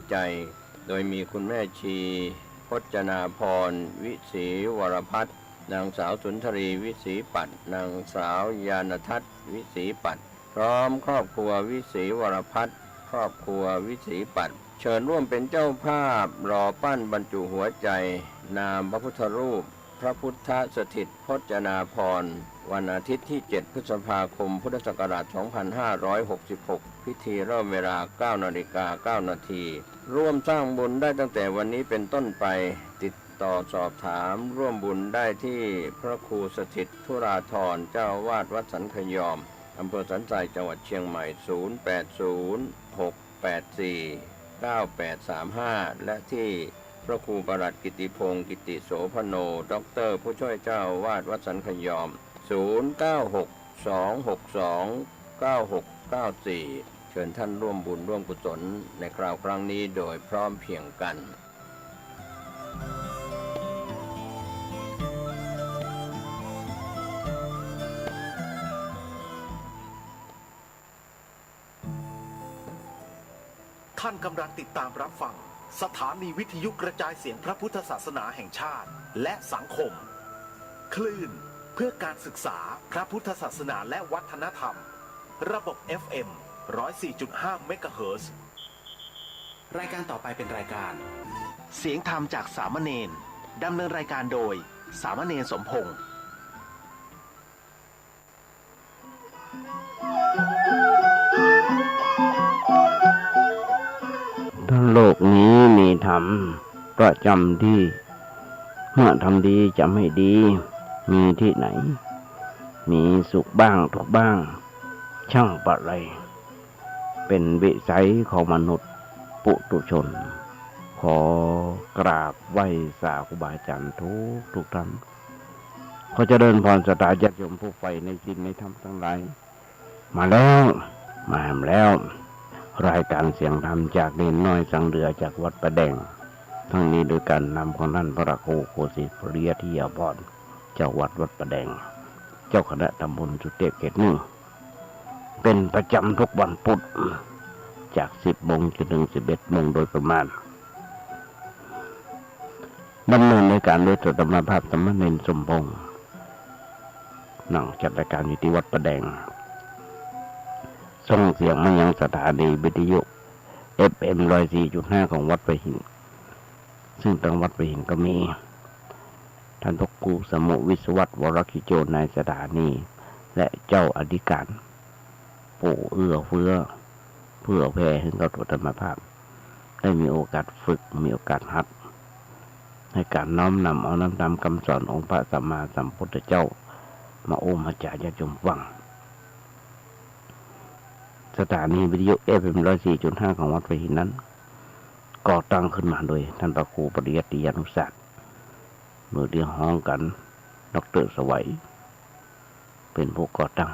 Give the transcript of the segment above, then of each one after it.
ใจ โดยมีคุณแม่ชีพจนาพรวิศีวรพัฒน์นางสาวสุนทรีวิศีปัตย์นางสาวยานทัศน์วิศีปัตย์พร้อมครอบครัววิศีวรพัฒน์ครอบครัววิศีปัตย์เชิญร่วมเป็นเจ้าภาพรอปั้นบรรจุหัวใจนามพระพุทธรูปพระพุทธสถิตพจนาพรณ์วันอาทิตย์ที่ 7 พฤษภาคม พุทธศักราช 2566 พิธีเริ่มเวลา 9:09 น.ร่วมสร้างบุญได้ตั้งแต่วันนี้เป็นต้นไปติดต่อสอบถามร่วมบุญได้ที่พระครูสถิตธุราธรเจ้าอาวาสวัดสันขยอมอำเภอสันทรายจังหวัดเชียงใหม่ 0806849835 และที่พระครูประหลัดกิติพงศ์กิติโสพโนด็อกเตอร์ผู้ช่วยเจ้าอาวาสวัดสันขยอม 0962629694 เชิญท่านร่วมบุญร่วมกุศลในคราวครั้งนี้โดยพร้อมเพรียงกันท่านกำลังติดตามรับฟังสถานีวิทยุกระจายเสียงพระพุทธศาสนาแห่งชาติและสังคมคลื่นเพื่อการศึกษาพระพุทธศาสนาและวัฒนธรรมระบบ FM 104.5 เมกะเฮิรตซ์รายการต่อไปเป็นรายการเสียงธรรมจากสามเณรดำเนินรายการโดยสามเณรสมพงษ์ทั้งโลกนี้มีธรรมประจำที่เมื่อทำดีจะไม่ดีมีที่ไหนมีสุขบ้างทุกข์บ้างช่างปะไรเป็นวิสัยของมนุษย์ปุถุชนขอกราบไหว้สาธุบาอาจารย์ทุกท่านขอเจริญพรศรัทธาญาติโยมผู้ใฝ่ในศีลในธรรมทั้งหลายมาแล้วรายการเสียงธรรมจากเนนน้อยสังเรือจากวัดประแดงทั้งนี้โดยการนำของท่านพระครูโคสิตปริยทิยาภรณ์เจ้าวัดประแดงเจ้าคณะตำบลสุเทพเขตหนึ่งเป็นประจำทุกวันพุธจาก 10 โมงจนถึง 11 โมงโดยประมาณดำเนินในการโดยธรรมภาพสมณเณรสมพงษ์นั่งจัดรายการอยู่ที่วัดประแดงส่งเสียงมายังสถานีวิทยุ FM 104.5 ของวัดประหินซึ่งทางวัดประหินก็มีท่านพระครูสมุวิศวัตรวรคิโจในสถานีและเจ้าอธิการปู่เอื้อเฟื้อเพื่อแผ่ให้เราธรรมภาพได้มีโอกาสฝึกมีโอกาสหัดในการน้อมนำเอาน้ำตามคำสอนองค์พระสัมมาสัมพุทธเจ้ามาโอมอาจารย์ญาติโยมฟังสถานีวิทยุ FM 104.5 ของวัดประหินนั้นก่อตั้งขึ้นมาโดยท่านพระครูปริยัติยานุศาสตร์มือเดียวห้องกันดร.สวัยเป็นผู้ก่อตั้ง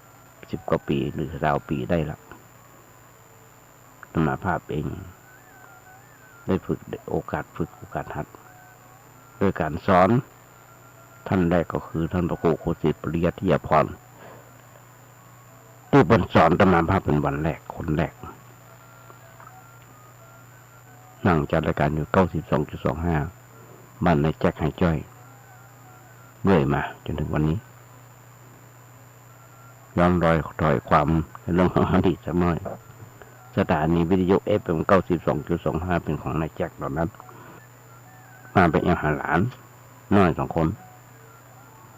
10 กว่าปีหรือ20 ปีได้ละธรรมภาพเองได้ฝึกโอกาสหัดด้วยการสอนท่านแรกก็คือท่านพระครูโคสิตปริยัติยาภรณ์ที่เป็นสอนธรรมภาพเป็นวันแรกคนแรกนั่งจัดรายการอยู่ 92.25 บ้านในแจ็คไฮจ้อยเรื่อยมาจนถึงวันนี้ย้อนรอยถอยความในเรื่องของอดีตสักน้อยสถานีวิทยุ FM 92.25 เป็นของนายแจ็คตอนนั้นมาเป็นอาหารหลานน้อย2 คน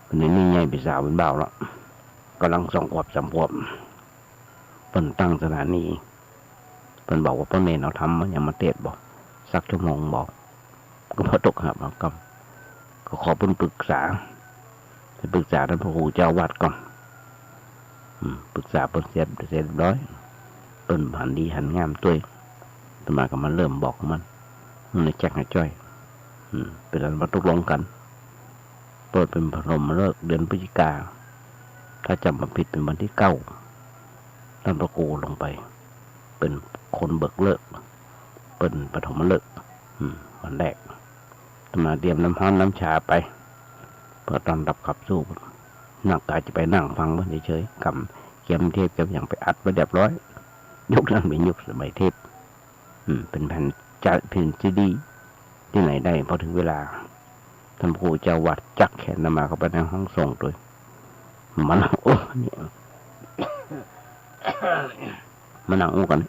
เป็นนี่ใหญ่เป็นสาวเป็นบ่าวแล้วกำลัง2 ขวบ 3 ขวบเพิ่นตั้งสถานีเพิ่นบอกว่าพ่อเนรเอาทำมันยังมาเทศบอกสักชั่วโมงบอกก็พอตกหับเอาก็ขอเพิ่นปรึกษาท่านพระครูเจ้าวัดก่อนปรึกษาเพิ่นเสร็จเรียบร้อยเพิ่นหันดีหันงามตัวต่อมาก็มันเริ่มบอกมันในแจ็คให้จ้อยเป็นอันว่าตกลงกันเปิดเป็นพรหมฤกษ์เดือนพฤศจิกาถ้าจำไม่ผิดเป็นวันที่ 9ท่านพระครูลงไปเป็นคนเบิกเลิกเป็นปฐมฤกษ์วันแรกมาเตรียมน้ำฮ้อนน้ำชาไปเพื่อตอนรับขับสู้นักกายจะไปนั่งฟังมันเฉยๆกับเขียมเทพกับอย่างไปอัดไว้เรียบร้อยยุคนั้นเป็นยุคสมัยเทพ เป็นแผ่นจะเป็นซีดีที่ไหนได้พอถึงเวลาท่านครูเจ้าวัดจักแขนมาเข้าไปในห้องส่งด้วยมันโอ้เนี่ยมันนั่งอู้กัน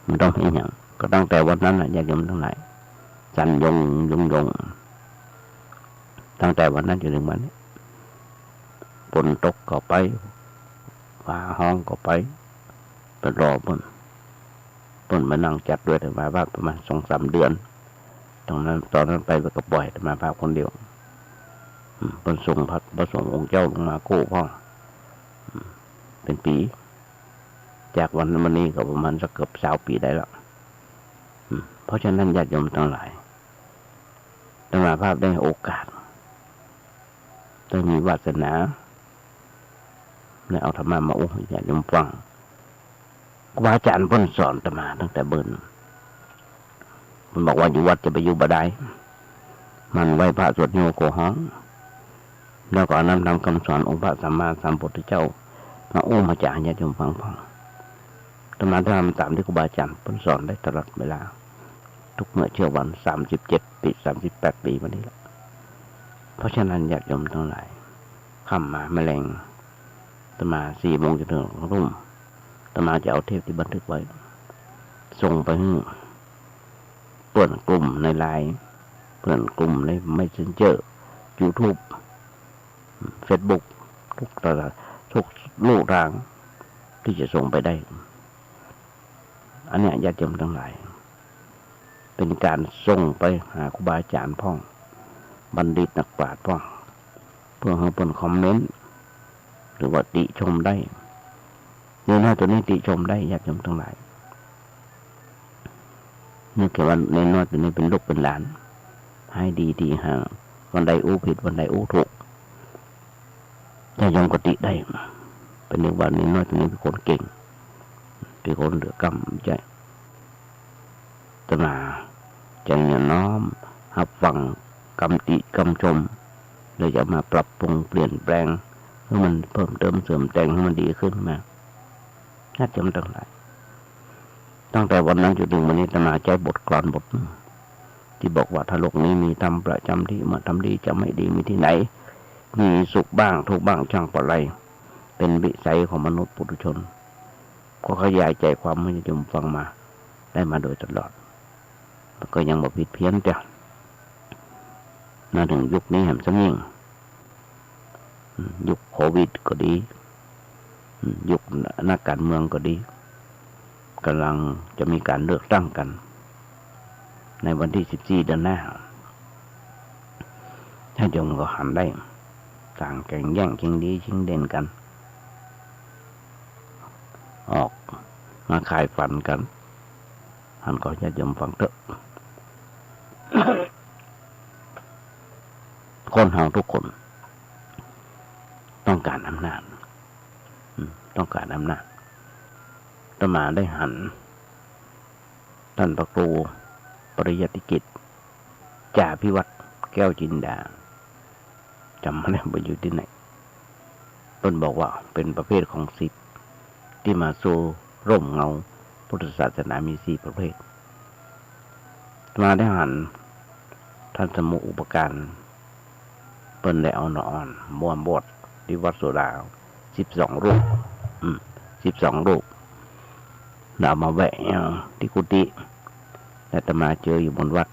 มันต้องเห็นอย่างก็ตั้งแต่วันนั้นญาติโยมทั้งหลายสั่นยงตั้งแต่วันนั้นจนถึงวันนี้ฝนตกก็ไปฟ้าห้องก็ไปรอเพิ่นมานั่งจัดด้วยแต่มาภาพประมาณ 2-3 เดือนตอนนั้นไปก็ปล่อยแต่มาภาพคนเดียวเพิ่นส่งพระสงฆ์องค์เจ้าลงมาโก้พ่อเป็นปีจากวันนั้นวันนี้ก็ประมาณสักเกือบ20 ปีได้แล้วเพราะฉะนั้นญาติโยมทั้งหลายธรรมภาพได้โอกาสได้มีวาสนาได้เอาธรรมะมาให้ญาติโยมฟังครูบาอาจารย์เพิ่นสอนธรรมะตั้งแต่เบิ่นเพิ่นบอกว่าอยู่วัดจะไปอยู่บ่ได้มันไหว้พระสวดโยโกฮ้องแล้วก็นำธรรมคำสอนองค์พระสัมมาสัมพุทธเจ้ามามาจากญาติโยมฟังพ่อธรรมะทำตามที่ครูบาอาจารย์เพิ่นสอนได้ตลอดเวลาทุกเมื่อเชื่อวัน37 ปี38 ปีมานี้แล้วเพราะฉะนั้นญาติโยมทั้งหลายค่ำมาแมลงธรรมะ4 โมงจนถึงรุ่งธรรมะจะเอาเทปที่บันทึกไว้ส่งไปให้เพื่อนกลุ่มในไลน์เพื่อนกลุ่มในMessenger YouTube Facebook ทุกลูกทางที่จะส่งไปได้อันนี้ญาติโยมทั้งหลายเป็นการส่งไปหาครูบาอาจารย์พ่องบัณฑิตนักปราชญ์พ่องเพื่อให้เพิ่นคอมเมนต์หรือว่าติชมได้ในหน้าตัวนี้ติชมได้ญาติโยมทั้งหลายนี่คือว่าในน้อยตัวนี้เป็นลูกเป็นหลานให้ดีห่างวันใดอู้ผิดวันใดอู้ถูกญาติโยมก็ติได้เป็นเรื่องว่าในน้อยตัวนี้เป็นคนเก่งเป็นคนเหลือกำใจตนาใจน้อมรับฟังกำติกำชมเลยจะมาปรับปรุงเปลี่ยนแปลงให้มันเพิ่มเติมเสริมแต่งให้มันดีขึ้นมาน่าจำตั้งหลายตั้งแต่วันนั้นจนถึงวันนี้ตนาใจบทกลอนบทที่บอกว่าถ้าโลกนี้มีทำประจำที่มาทำดีจะไม่ดีมีที่ไหนมีสุขบ้างทุกบ้างช่างปะไรเป็นวิสัยของมนุษย์ปุถุชนก็ขยายใจความให้โยมฟังมาได้มาโดยตลอดก็ยังบอกผิดเพี้ยนจ้ะมาถึงยุคนี้แหมสยิ่งยุคโควิดก็ดียุคนักการเมืองก็ดีกำลังจะมีการเลือกตั้งกันในวันที่14 เดือนหน้าถ้าโยมก็หันได้ต่างแข่งแย่งชิงดีชิงเด่นกันออกมาขายฝันกันท่านก็จะยอมฟังเถอะ คนเฮาทุกคนต้องการอำนาจต้องการอำนาจอาตมาได้หันท่านพระครูปริยัติกิจจ่าพิวัตรแก้วจินดาจำไม่ได้ไปอยู่ที่ไหนเพิ่นบอกว่าเป็นประเภทของศิษย์ที่มาสู่ร่มเงาพุทธศาสนามี4 ประเภทมาได้หันท่านสมุอุปการเปิ้นได้เอาหนอนมวนบทที่วัดโสดา12 รูป12 รูปเอามาแวะที่กุฏิแต่ตมาเจออยู่บนวัด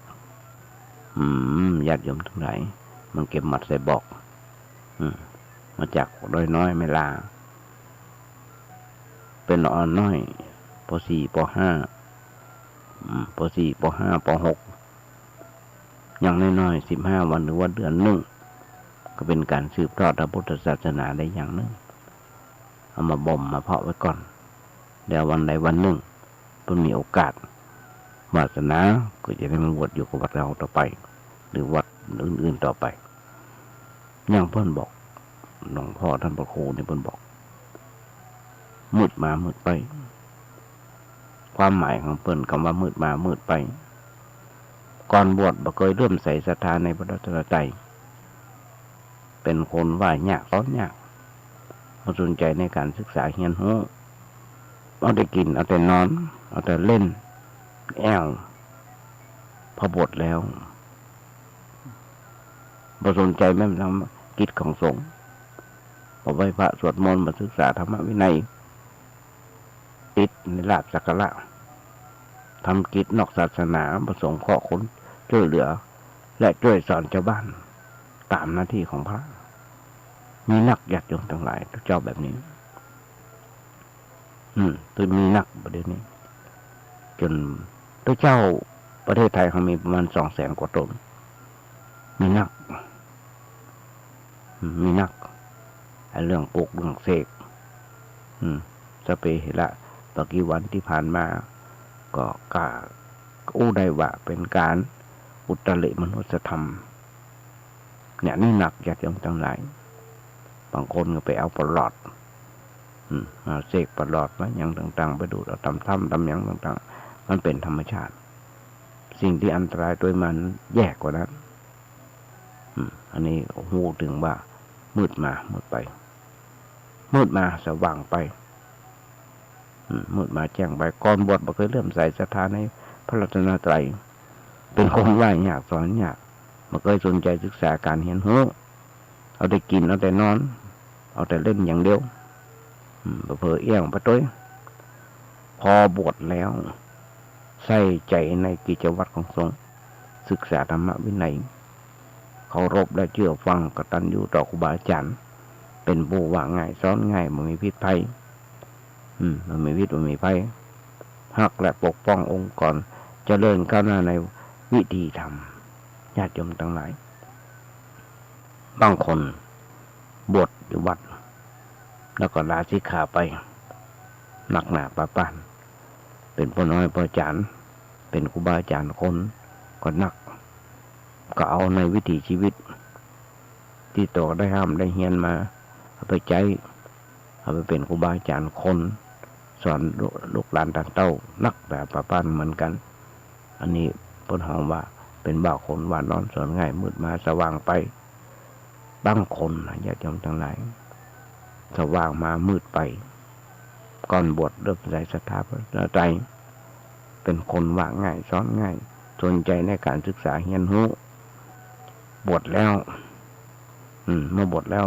ญาติโยมทั้งหลายมันเก็บหมัดใส่บอกมาจากน้อยไม่ลาเป็นอ่อนน้อยป.4 ป.5 ป.4 ป.5 ป.6 อย่างน้อยๆ15 วันหรือว่าเดือนหนึ่งก็เป็นการสืบทอดพระพุทธศาสนาได้อย่างหนึ่งเอามาบ่มมาเพาะไว้ก่อนเดี๋ยววันใดวันหนึ่งเพิ่นมีโอกาสวาสนาก็จะได้มาบวชอยู่กับวัดเราต่อไปหรือวัดอื่นๆต่อไปอย่างเพิ่นบอกหลวงพ่อท่านพระครูนี่เพิ่นบอกมืดมามืดไปความหมายของเพิ่นคำว่ามืดมามืดไปก่อนบวชบ่เคยเริ่มใส่ศรัทธาในพระรัตนตรัยเป็นคนว่ายากสอนยากบ่สนใจในการศึกษาเรียนรู้เอาแต่กินเอาแต่นอนเอาแต่เล่น แอวพอบวชแล้วบ่สนใจแม่นำกิจของสงฆ์บ่ไหว้พระสวดมนต์บ่ศึกษาธรรมวินัยติดในลาภสักการะทำกิจนอกศาสนาบ่สงเคราะห์คนช่วยเหลือและช่วยสอนชาวบ้านตามหน้าที่ของพระมีนักญาติโยมทั้งหลายเจ้าแบบนี้ตัวมีนักประเด็นนี้จนตัวเจ้าประเทศไทยเขามีประมาณ200,000 กว่าตนมีนักเรื่องปลูกเรื่องเสกสเปเหระตะกี้วันที่ผ่านมาก็กล้าอู้ได้ว่าเป็นการอุตริมนุสธรรมเนี่ยนี่หนักญาติโยมทั้งหลายบางคนก็ไปเอาปลอดเสกปลอดมาอย่างต่างๆไปดูเอาทำอย่างต่างๆมันเป็นธรรมชาติสิ่งที่อันตรายโดยมันแย่กว่านั้นอันนี้หูถึงว่ามืดมามืดไปมืดมาสว่างไปมืดมาแจ้งไปก่อนบวชบ่เคยเริ่มใส่ศรัทธาในพระรัตนตรัยเป็นคนไหว้ยากสอนยากบ่เคยสนใจศึกษาการเรียนรู้เอาแต่กินเอาแต่นอนเอาแต่เล่นอย่างเดียวเผลอเอี้ยงไปด้วยพอบวชแล้วใส่ใจในกิจวัตรของสงฆ์ศึกษาธรรมวินัยเคารพและเชื่อฟังกตัญญูต่อครูบาอาจารย์เป็นผู้ว่าง่ายสอนง่ายไม่มีพิษภัยไม่มีพิษไม่มีภัยฮักและปกป้ององค์กรเจริญก้าวหน้าในวิธีธรรมญาติโยมทั้งหลายบางคนบวชอยู่วัดแล้วก็ลาสิกขาไปหนักหนาปะปานเป็นพ่อน้อยพ่อจานเป็นครูบาอาจารย์คนก็นักก็เอาในวิถีชีวิตที่โตได้ห้ามได้เฮียนมาเอาไปใจเอาไปเป็นครูบาอาจารย์คนสอนลูกหลานต่างเต้านักแต่ปะปานเหมือนกันอันนี้เพิ่นห้องว่าเป็นบ่าวคนว่านอนสอนง่ายมืดมาสว่างไปบางคนญาติโยมทั้งหลายสว่างมามืดไปก่อนบวชเริ่มใส่ศรัทธาพระไตรเป็นคนว่าง่ายสอนง่ายสนใจในการศึกษาเรียนรู้บวชแล้วเมื่อบวชแล้ว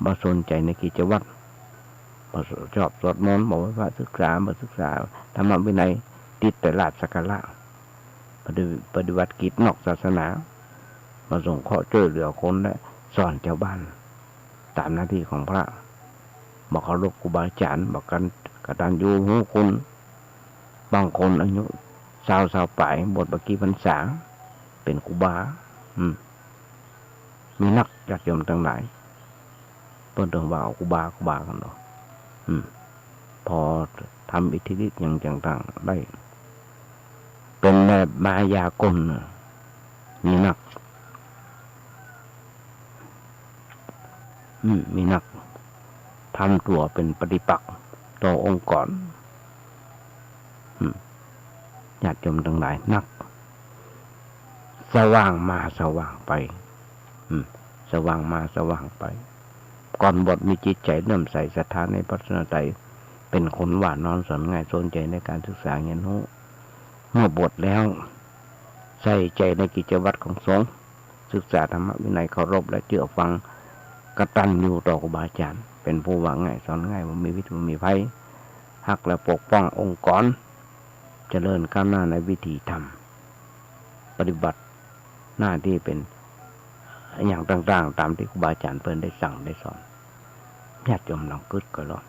บ่สนใจในกิจวัตรบ่ชอบสวดมนต์บ่ไหว้พระศึกษาบ่ศึกษาธรรมวินัยติดแต่ลาภสักการะปฏิบัติกิจนอกศาสนามาส่งเคราะห์ช่วยเหลือคนและสอนชาวบ้านตามหน้าที่ของพระบอกเคารพครูบาอาจารย์บอกกันกตัญญูรู้คุณบางคนอายุ20ปลายบวชบักกี่พรรษาเป็นครูบามีนักญาติโยมทั้งหลายเพิ่นต้องว่าเอาครูบากันเนาะพอทำอิทธิฤทธิ์อย่างต่างๆได้เป็นแบบมายากลมีนักมีนักทำตัวเป็นปฏิปักษ์ต่อองค์กรญาติโยมทั้งหลายนักสว่างมาสว่างไปสว่างมาสว่างไปก่อนบวชมีจิตใจเริ่อมใสศรัทธาในพระรัตนตรัยเป็นคนหวานนอนสอนง่ายสนใจในการศึกษาเรียนรู้เมื่อบวชแล้วใส่ใจในกิจวัตรของสงฆ์ศึกษาธรรมวินัยเคารพและเชื่อฟังกตัญญูต่อครูบาอาจารย์เป็นผู้ว่าง่ายสอนง่ายบ่มีพิษบ่มีภัยฮักและปกป้ององค์กรเจริญก้าวหน้าในวิถีธรรมปฏิบัติหน้าที่เป็นอย่างต่างๆตามที่ครูบาอาจารย์เพิ่นได้สั่งได้สอนญาติโยมลองคิดก็แล้ว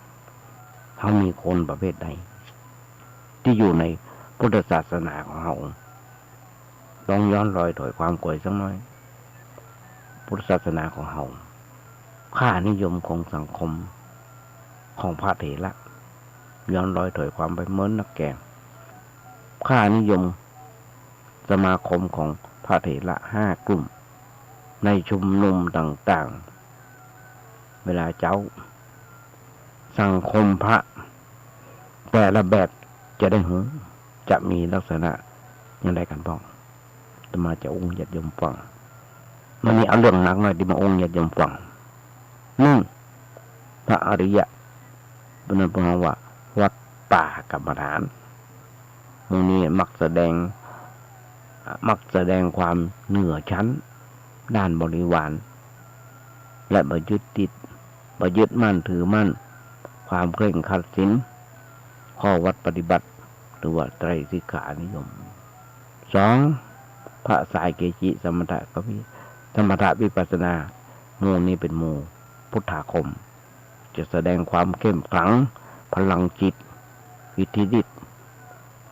เขามีคนประเภทใดที่อยู่ในพุทธศาสนาของเราต้องย้อนรอยถอยความก่อยสักหน่อยพุทธศาสนาของเราค่านิยมของสังคมของพระเถระย้อนรอยถอยความไปเหมือนนักแก่ค่านิยมสมาคมของพระเถระ5 กลุ่มในชุมนุมต่างๆเวลาเจ้าสังคมพระแต่ละแบบจะได้หูจะมีลักษณะอย่างไรกันบ้างจะมาจะองค์ญาติโยมฟังมันมีเอาเรื่องหนักหน่อยที่มาองค์ญาติโยมฟังพระอริยะเป็นนั้นพูดว่าวัดป่ากรรมฐาน มูนี้มักแสดงความเหนือชั้นด้านบริวารและบ่ยึดมั่นถือมั่นความเคร่งครัดศีลข้อวัดปฏิบัติหรือว่าไตรสิกขานิยม 2. พระสายเกจิสมถะวิปัสสนาหมู่นี้เป็นหมู่พุทธาคมจะแสดงความเข้มขลังพลังจิตอิทธิฤทธิ์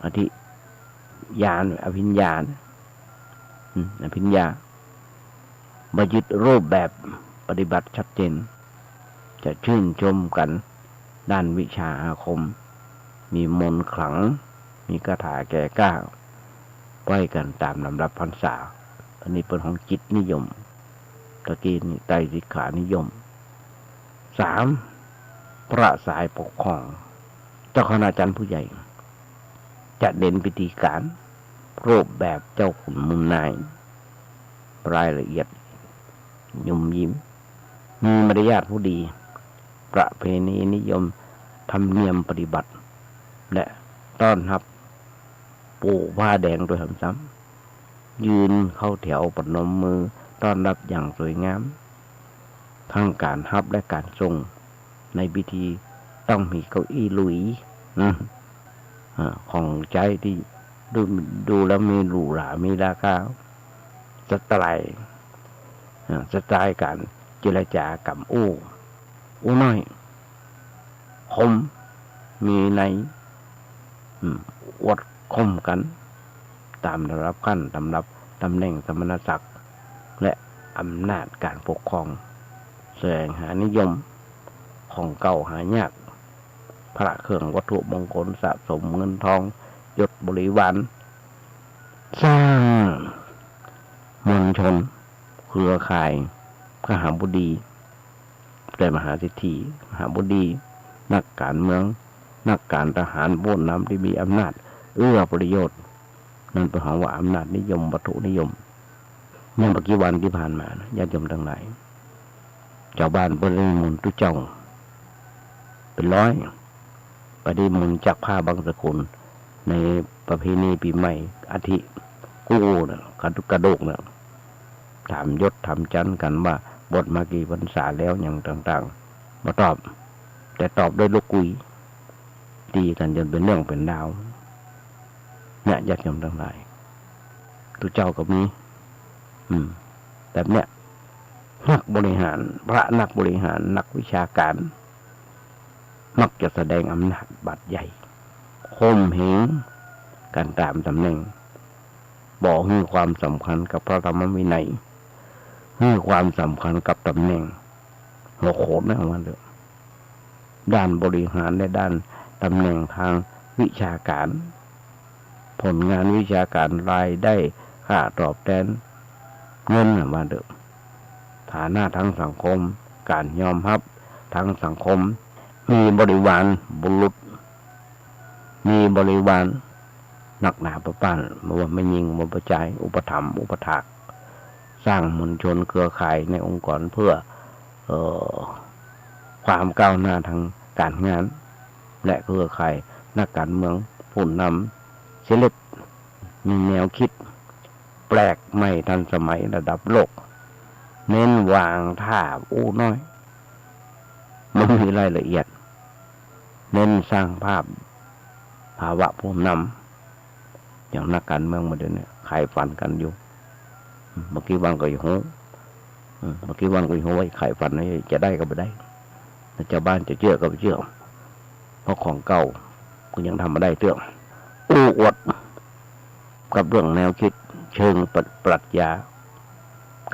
อธิญาณอภิญญาบ่ยึดรูปแบบปฏิบัติชัดเจนจะชื่นชมกันด้านวิชาอาคมมีมนต์ขลังมีคาถาแก่กล้าไว้กันตามลำดับพรรษาอันนี้เป็นของจิตนิยมตะกี้นี่ไตรสิกขานิยม 3. พระสายปกครองเจ้าคณาจารย์ผู้ใหญ่จะเด่นพิธีการรูปแบบเจ้าขุนมุนนายรายละเอียดยุ่มยิ้มมีมารยาทผู้ดีประเพณีนิยมธรรมเนียมปฏิบัติและต้อนรับปูผ้าแดงโดยซ้ำยืนเข้าแถวปนมมือต้อนรับอย่างสวยงามทั้งการรับและการทรงในพิธีต้องมีเก้าอี้หลุยของใจที่ดูแล้วมีหรูหรามีราคาสไตล์การเจรจากับอู้น้อยคมมีในอวดคมกันตามระดับขั้นตำแหน่งสมณศักดิ์และอำนาจการปกครองแสวงหานิยมของเก่าหายากพระเครื่องวัตถุมงคลสะสมเงินทองยศบริวารสร้างมวลชนเครือข่ายขหบดีแต่มหาเศรษฐีมหาบดีนักการเมืองนักการทหารโบนน้ำที่มีอำนาจเอื้อประโยชน์นั่นเป็นของว่าอำนาจนิยมวัตถุนิยมเมื่อกี่วันที่ผ่านมาญาติโยมทั้งหลายชาวบ้านบริมุนตุเจ้าเป็นร้อยปฏิมุนจากผ้าบางสกุลในประเพณีปีใหม่อาทิกู้นะกระโดกนะถามยศถามจันกันว่าบทมากี่พรรษาแล้วอย่างต่างๆมาตอบแต่ตอบด้วยลูกกุยตีกันจนเป็นเรื่องเป็นดาวเนี่ยญาติโยมทั้งหลายตุเจ้าก็มีแบบเนี้ยนักบริหารพระนักบริหารนักวิชาการมักจะแสดงอำนาจบัดใหญ่ข่มเหงการตามตำแหน่งบอกให้ความสำคัญกับพระธรรมวินัยให้ความสำคัญกับตำแหน่งหัวโขนนะว่าเถอะด้านบริหารและด้านตำแหน่งทางวิชาการผลงานวิชาการรายได้ค่าตอบแทนเงินนะว่าเถอะฐานะทางสังคมการยอมรับทางสังคมมีบริวารบุรุษมีบริวารหนักหนาประป้านมาว่าไม่ยิงมาประจายอุปถัมภ์อุปถากสร้างมวลชนเครือข่ายในองค์กรเพื่อความก้าวหน้าทางการงานและเครือข่ายนักการเมืองผู้นำเสล็ดมีแนวคิดแปลกใหม่ทันสมัยระดับโลกเน้นวางท่าอู้น้อยมันมีรายละเอียดเน้นสร้างภาวะผู้นำอย่างนักการเมืองมาเดี๋ยวนี้ขายฝันกันอยู่เมื่อกี้วันก็อยู่ไว้ขายฝันให้จะได้ก็ไม่ได้ชาวบ้านจะเชื่อก็ไม่เชื่อเพราะของเก่าก็ยังทำมาได้เรื่องอู้อวดกับเรื่องแนวคิดเชิงปรัชญา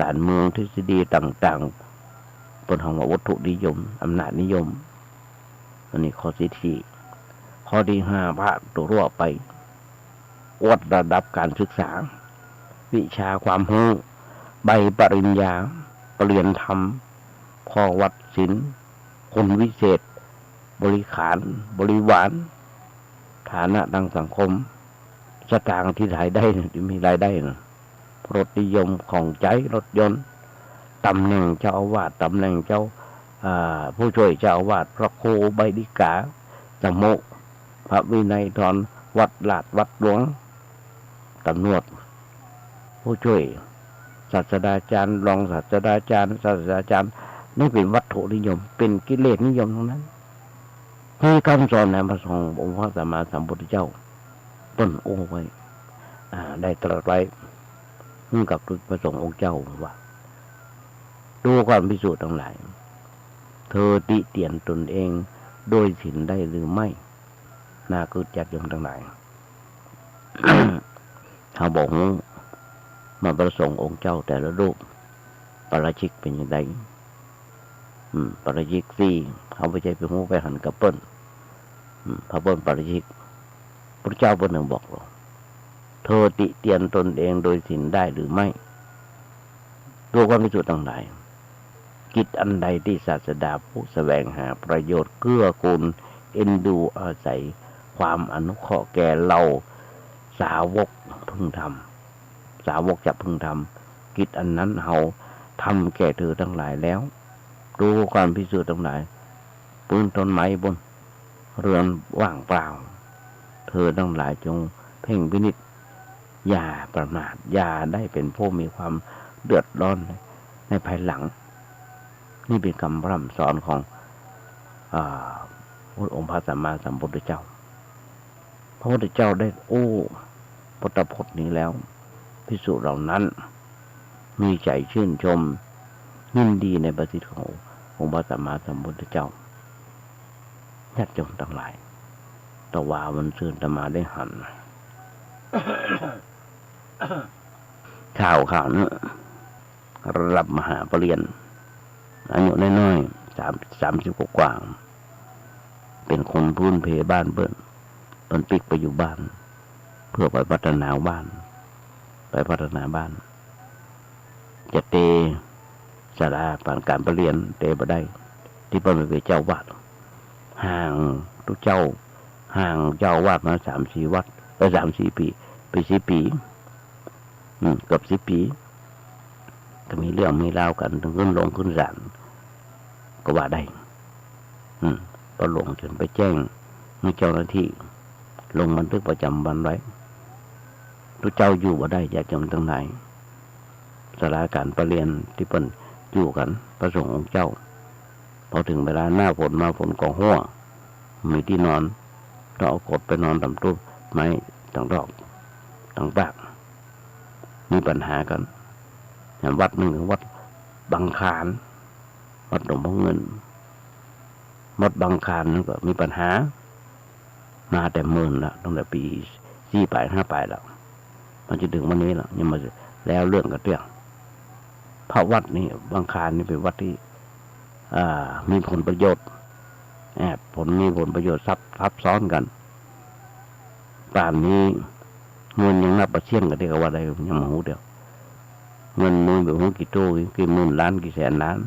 การเมืองทฤษฎีต่างๆเป็นของวัตถุนิยมอำนาจนิยมอันนี้ข้อที่4ข้อที่5พระตัวรั่วไปวัดระดับการศึกษาวิชาความรู้ใบปริญญาปริญญาธรรมข้อวัดศีลคนวิเศษบริวารฐานะทางสังคมสตางค์ที่รายได้ที่มีรายได้รถนิยมของใจรถยนต์ตำแหน่งเจ้าอาวาสตำแหน่งเจ้าผู้ช่วยเจ้าอาวาสพระครูใบดิกาสมุพระวินัยทรว วัดลาดวัดหลวงตำรวจผู้ช่วยศาสตราจารย์รองศาสตราจารย์ศาสตราจารย์นี่เป็นวัตถุนิยมเป็นกิเลสนิยมทั้งนั้นที่คำสอนในพระสงฆ์องค์พระสัมมาสัมพุทธเจ้าต้นโอ้ไว้ได้ตรัสไว้กับพระสงฆ์องค์เจ้าว่าดูความพิสูจน์ทั้งหลายเธอติเตียนตนเองโดยศีลได้หรือไม่น่าเกิดจากโยมทั้งหลาย เขาบอกมาประสงค์องค์เจ้าแต่ละรูปปาราชิกเป็นอย่างไรปาราชิกสี่เขาไปใจไปหูไปหันกับเปิ้ลพระเปิ้ลปาราชิกพระเจ้าเปิ้ลหนึ่งบอกเราเธอติเตียนตนเองโดยศีลได้หรือไม่ดูความพิสูจน์ต่างหลายกิจอันใดที่ศาสดาผู้แสวงหาประโยชน์เกื้อกูลเอ็นดูอาศัยความอนุเคราะห์แก่เราสาวกพึงทำสาวกจะพึงทำกิจอันนั้นเราทำแก่เธอทั้งหลายแล้วดูความพิสูจน์ทั้งหลายปืนต้นไม้บนเรือนว่างเปล่าเธอทั้งหลายจงเพ่งพินิจอย่าประมาทอย่าได้เป็นผู้มีความเดือดร้อนในภายหลังนี่เป็นคำพร่ำสอนของพระองค์พระสัมมาสัมพุทธเจ้าพระพุทธเจ้าได้พุทธพจน์นี้แล้วภิกษุเหล่านั้นมีใจชื่นชมยินดีในประสิทธิ์ขององค์พระสัมมาสัมพุทธเจ้าญาติโยมทั้งหลายตะวาวันซื่นตมาได้หัน ข่าวเนื้อระดับมหาปรริญญาอายุน้อยๆ30 กว่าเป็นคนพื้นเพบ้านเปิ้นปิกไปอยู่บ้านเพื่อไปพัฒนาบ้านจะเตศาลาผ่านการประเรียนเตบ่ได้ที่เปิ้นไปเจ้าวาดห่างทุกเจ้าห่างเจ้าวาดมา3-4 วัดไป3-4 ปีไป10 ปีเกือบ10 ปีก็มีเรื่องมีราวกันถึงขึ้นศาลก็ว่าได้พอหลงจนไปแจ้งให้เจ้าหน้าที่ลงบันทึกประจำวันไว้ทุกเจ้าอยู่บ่ได้อย่าจำตั้งไหนศาลาการประเรียนที่เปิ้นอยู่กันประสงค์องค์เจ้าพอถึงเวลาหน้าฝนมาฝนก็หัวมีที่นอนต้องเอากดไปนอนตำตู้ไม้ต่างดอกต่างปากมีปัญหากันอย่างวัดหนึ่งวัดบางคานวัดหลวงพ่อเงินวัดบางคานนั่นก็มีปัญหามาแต่เมื่อละตั้งแต่ปี4 ปลาย 5 ปลายแล้วมันจะถึงวันนี้แล้วยังมาแล้วเรื่องกันเรื่องเพราะวัดนี้บางคานนี่เป็นวัดที่มีผลประโยชน์มีผลประโยชน์ซับซ้อนกันป่านนี้เงินยังนับประเชียนกันได้กับว่าใดยังมาหูเดียวเงินมือแบบหูกี่ตู้กี่หมื่นล้านกี่แสนล้าน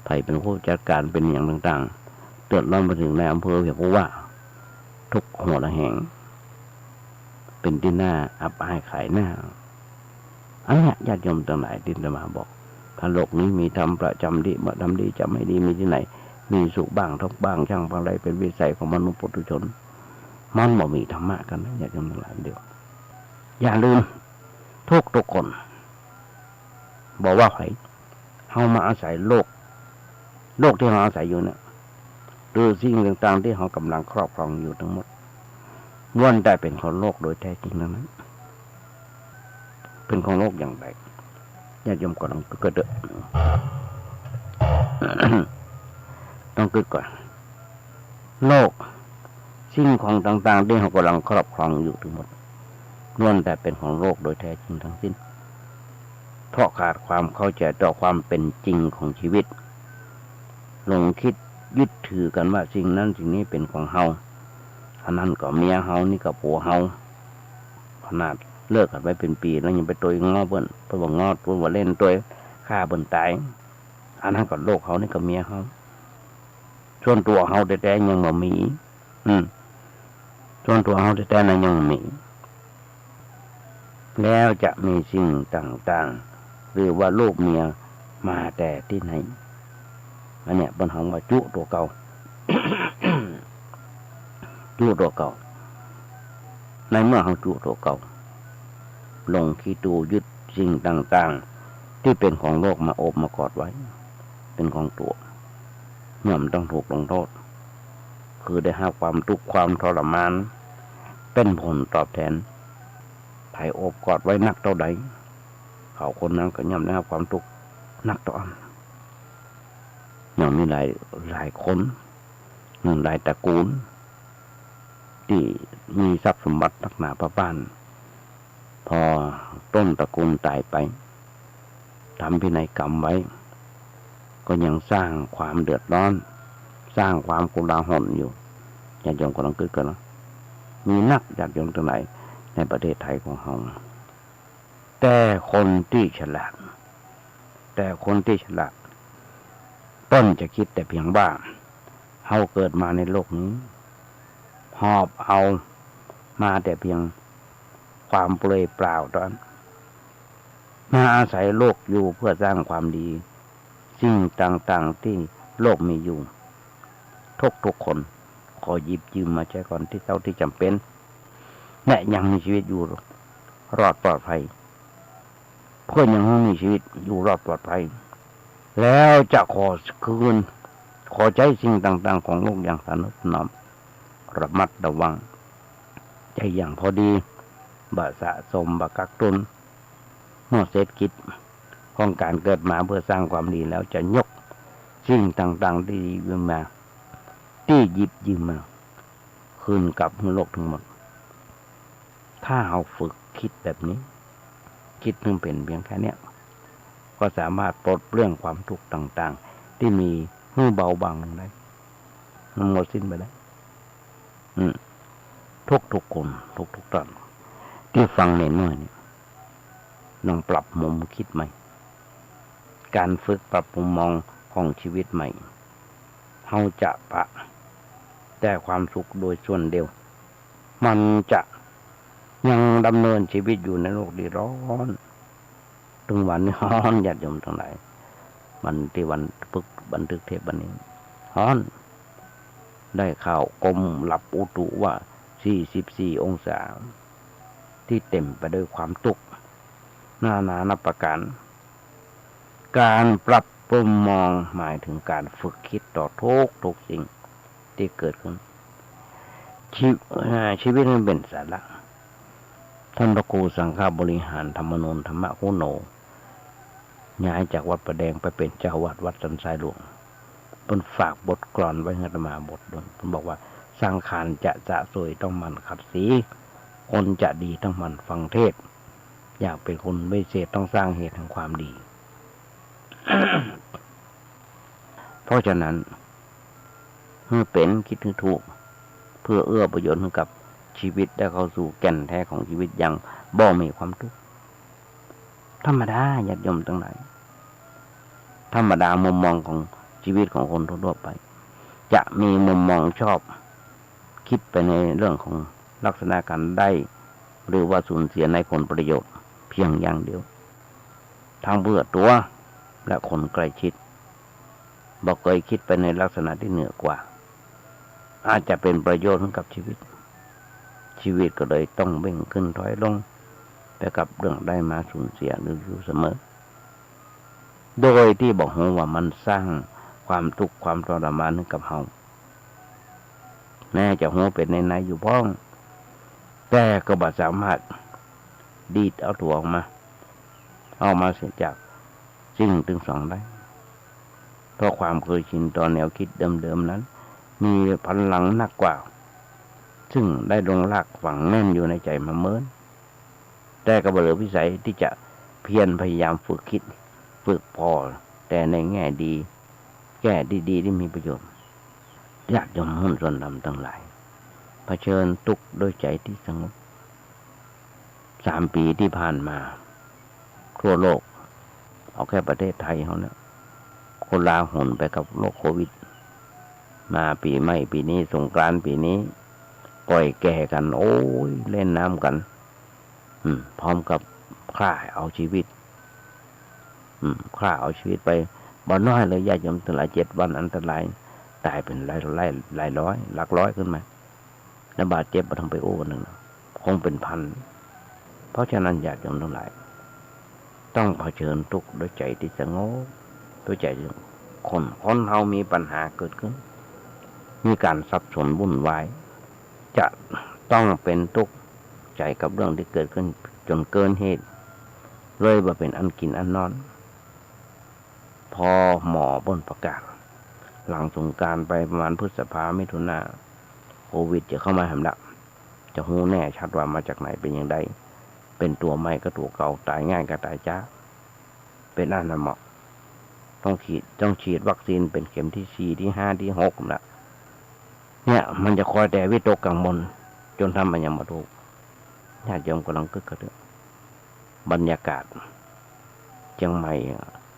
ไผ่เป็นผู้จัดการเป็นอย่างต่างๆเดือดร้อนไปถึงในอำเภอเพียงเพราะว่าทุกหัวละแหงเป็นที่หน้าอับอายขายหน้าอันนี้ญาติโยมต่างหลายที่จะมาบอกถ้าโลกนี้มีทำประจำดีทำดีจะไม่ดีมีที่ไหนมีสุขบ้างทุกข์บ้างช่างบางไรเป็นวิสัยของมนุษย์ปุถุชนมันบ่มีธรรมะกันนะญาติโยมทั้งหลายเดียวอย่าลืมทุกคนบอกว่าใครเขามาอาศัยโลกที่เราอาศัยอยู่เนี่ยหรือสิ่งต่างๆที่เขากำลังครอบครองอยู่ทั้งหมดล้วนได้เป็นของโลกโดยแท้จริงนั้นเป็นของโลกอย่างไรญาติโยมก็ต้องเกิด ต้องเกิดก่อนโลกสิ่งของต่างๆที่เขากำลังครอบครองอยู่ทั้งหมดล้วนแต่เป็นของโลกโดยแท้จริงทั้งสิ้นเพราะขาดความเข้าใจต่อความเป็นจริงของชีวิตหลงคิดยึดถือกันว่าสิ่งนั้นสิ่งนี้เป็นของเฮาอันนั้นก็เมียเฮานี่ก็ผัวเฮาขนาดเลิกกันไปเป็นปีแล้วยังไปตัวง้อเบิ่นไปบอกง้อตัวว่าเล่นตัวฆ่าเบิ่นตายอันนั้นก็โลกเฮานี่ก็เมียเฮาส่วนตัวเฮาแต่ยังบ่มีส่วนตัวเฮาแต่นั้นยังมีแล้วจะมีสิ่งต่างๆหรือว่าลูกเมียมาแต่ที่ไหนอันเนี้ยบนห้องว่าจุตัวเก่า จุตัวเก่า ในเมื่อเขาจู่ตัวเก่าลงขี้ตูยึดสิ่งต่างๆที่เป็นของโลกมาโอบมากอดไว้เป็นของตัวย่อมต้องถูกลงโทษคือได้รับความทุกข์ความทรมานเป็นผลตอบแทนไถ่โอบกอดไว้นักเท่าใดเขาคนนั้นก็ย่อมได้รับความทุกข์นักต่ออันย่อมมีหลายคนหลายตระกูลที่มีทรัพย์สมบัตินักหนาพระบ้านพอต้นตระกูลตายไปทำพินัยกรรมไว้ก็ยังสร้างความเดือดร้อนสร้างความโกลาหลอยู่ญาติโยมกำลังเกิดกันแล้วมีนักญาติโยมทั้งหลายในประเทศไทยของเราแต่คนที่ฉลาดต้นจะคิดแต่เพียงว่าเฮาเกิดมาในโลกนี้หอบเอามาแต่เพียงความเปลือยเปล่าตอนมาอาศัยโลกอยู่เพื่อสร้างความดีสิ่งต่างๆที่โลกมีอยู่ทุกคนขอหยิบยืมมาใช้ก่อนที่เท่าที่จำเป็นและยังมีชีวิตอยู่รอดปลอดภัยเพื่อยังมีชีวิตอยู่รอดปลอดภัยแล้วจะขอใช้สิ่งต่างๆของโลกอย่างสนุถนอมระมัดระวังใจอย่างพอดีบะสะสมบะกักตุนเมื่อเสร็จกิจของการเกิดมาเพื่อสร้างความดีแล้วจะยกสิ่งต่างๆที่ยืมมาที่หยิบยืมมาคืนกลับให้โลกทั้งหมดถ้าเราฝึกคิดแบบนี้คิดถึงเป็นเพียงแค่นี้ก็สามารถปลดเปลื้องความทุกข์ต่างๆที่มีให้เบาบางลงได้มันหมดสิ้นไปได้ทุกคนทุกท่านที่ฟังในเมื่อนี้ลองปรับมุมคิดใหม่การฝึกปรับมุมมองของชีวิตใหม่เราจะปะแต่ความสุขโดยส่วนเดียวมันจะยังดำเนินชีวิตอยู่ในโลกที่ร้อนถึงวันนี้ร้อนญาติโยมทั้งหลายมันที่วันฝึกบันทึกเทปวันนี้ร้อนได้ข่าวกรมหลับอุตุว่า44 องศาที่เต็มไปด้วยความทุกข์นานานับประการการปรับปรุงมองหมายถึงการฝึกคิดต่อทุกสิ่งที่เกิดขึ้นชีวิตนั้นเป็นสาระท่านพระครูสังฆบริหารธรรมนูญธรรมโคโนย้ายจากวัดประแดงไปเป็นเจ้าวาดวัดสันทรายหลวงเพิ่นฝากบทกลอนไว้ให้อาตมาบทนึงเพิ่นบอกว่าสังขารจะสวยต้องมันขัดสีคนจะดีต้องมันฟังเทศอยากเป็นคนไม่เศษต้องสร้างเหตุแห่งความดี เพราะฉะนั้นเมื่อเป็นคิดถึงถูกเพื่อเอื้อประโยชน์ให้กับชีวิตได้เข้าสู่แก่นแท้ของชีวิตอย่างบ่มีความทุกข์ธรรมดาญาติโยมทั้งหลายธรรมดามุมมองของชีวิตของคนทั่วไปจะมีมุมมองชอบคิดไปในเรื่องของลักษณะการได้หรือว่าสูญเสียในผลประโยชน์เพียงอย่างเดียวทั้งเพื่อตัวและคนใกล้ชิดบอกเคยคิดไปในลักษณะที่เหนือกว่าอาจจะเป็นประโยชน์กับชีวิตก็เลยต้องเบ่งขึ้นถอยลงไปกับเรื่องได้มาสูญเสียอยู่เสมอโดยที่บอกว่ามันสร้างความทุกข์ความทรมานให้กับเราแน่จะหัวเป็นในอยู่พ้องแต่ก็บ่สามารถดีดเอาตัวออกมาเสียจากสิ่งถึงสองได้เพราะความเคยชินต่อแนวคิดเดิมๆนั้นมีพลังหนักกว่าซึ่งได้ลงรากฝังแน่นอยู่ในใจมาเมินแต่ก็บ่เหลือวิสัยที่จะเพียรพยายามฝึกคิดฝึกพอแต่ในแง่ดีแก้ดีๆที่มีประโยชน์ญาติโยมหุ้นส่วนดำทั้งหลายเผชิญทุกข์ด้วยใจที่สงบ3 ปีที่ผ่านมาทั่วโลกเอาแค่ประเทศไทยเขาเนี่ยคนลาหนไปกับโรคโควิดมาปีใหม่ปีนี้สงกรานต์ปีนี้ปล่อยแก่กันโอ้ยเล่นน้ำกันพร้อมกับฆ่าเอาชีวิตไปบ่น้อยเลยญาติโยมตั้งหลาย7 วันอันตรายตายเป็นหลายร้อยหลักร้อยขึ้นมาแล้วบาดเจ็บมาทั้งไปโอ้นึง คงเป็นพันเพราะฉะนั้นญาติโยมทั้งหลายต้องเผชิญทุกข์ด้วยใจที่สงบด้วยใจที่คนเฮามีปัญหาเกิดขึ้นมีการสับสนวุ่นวายจะต้องเป็นทุกข์ใจกับเรื่องที่เกิดขึ้นจนเกินเหตุเลยมาเป็นอันกินอันนอนพอหมอบนประกาศหลังสงกรานต์ไปประมาณพฤษภามิถุนาโควิดจะเข้ามาหำดับจะหูแน่ชัดว่ามาจากไหนเป็นอย่างไรเป็นตัวใหม่ก็ตัวเก่าตายง่ายก็ตายช้าเป็นอันนั้นเหมาะต้องฉีดวัคซีนเป็นเข็มที่ 4 ที่ 5 ที่ 6นะเนี่ยมันจะคอยแต่วิตกกังวลจนทำมันยังมาถูกญาติโยมกำลังกึกกระเดือกบรรยากาศเชียงใหม่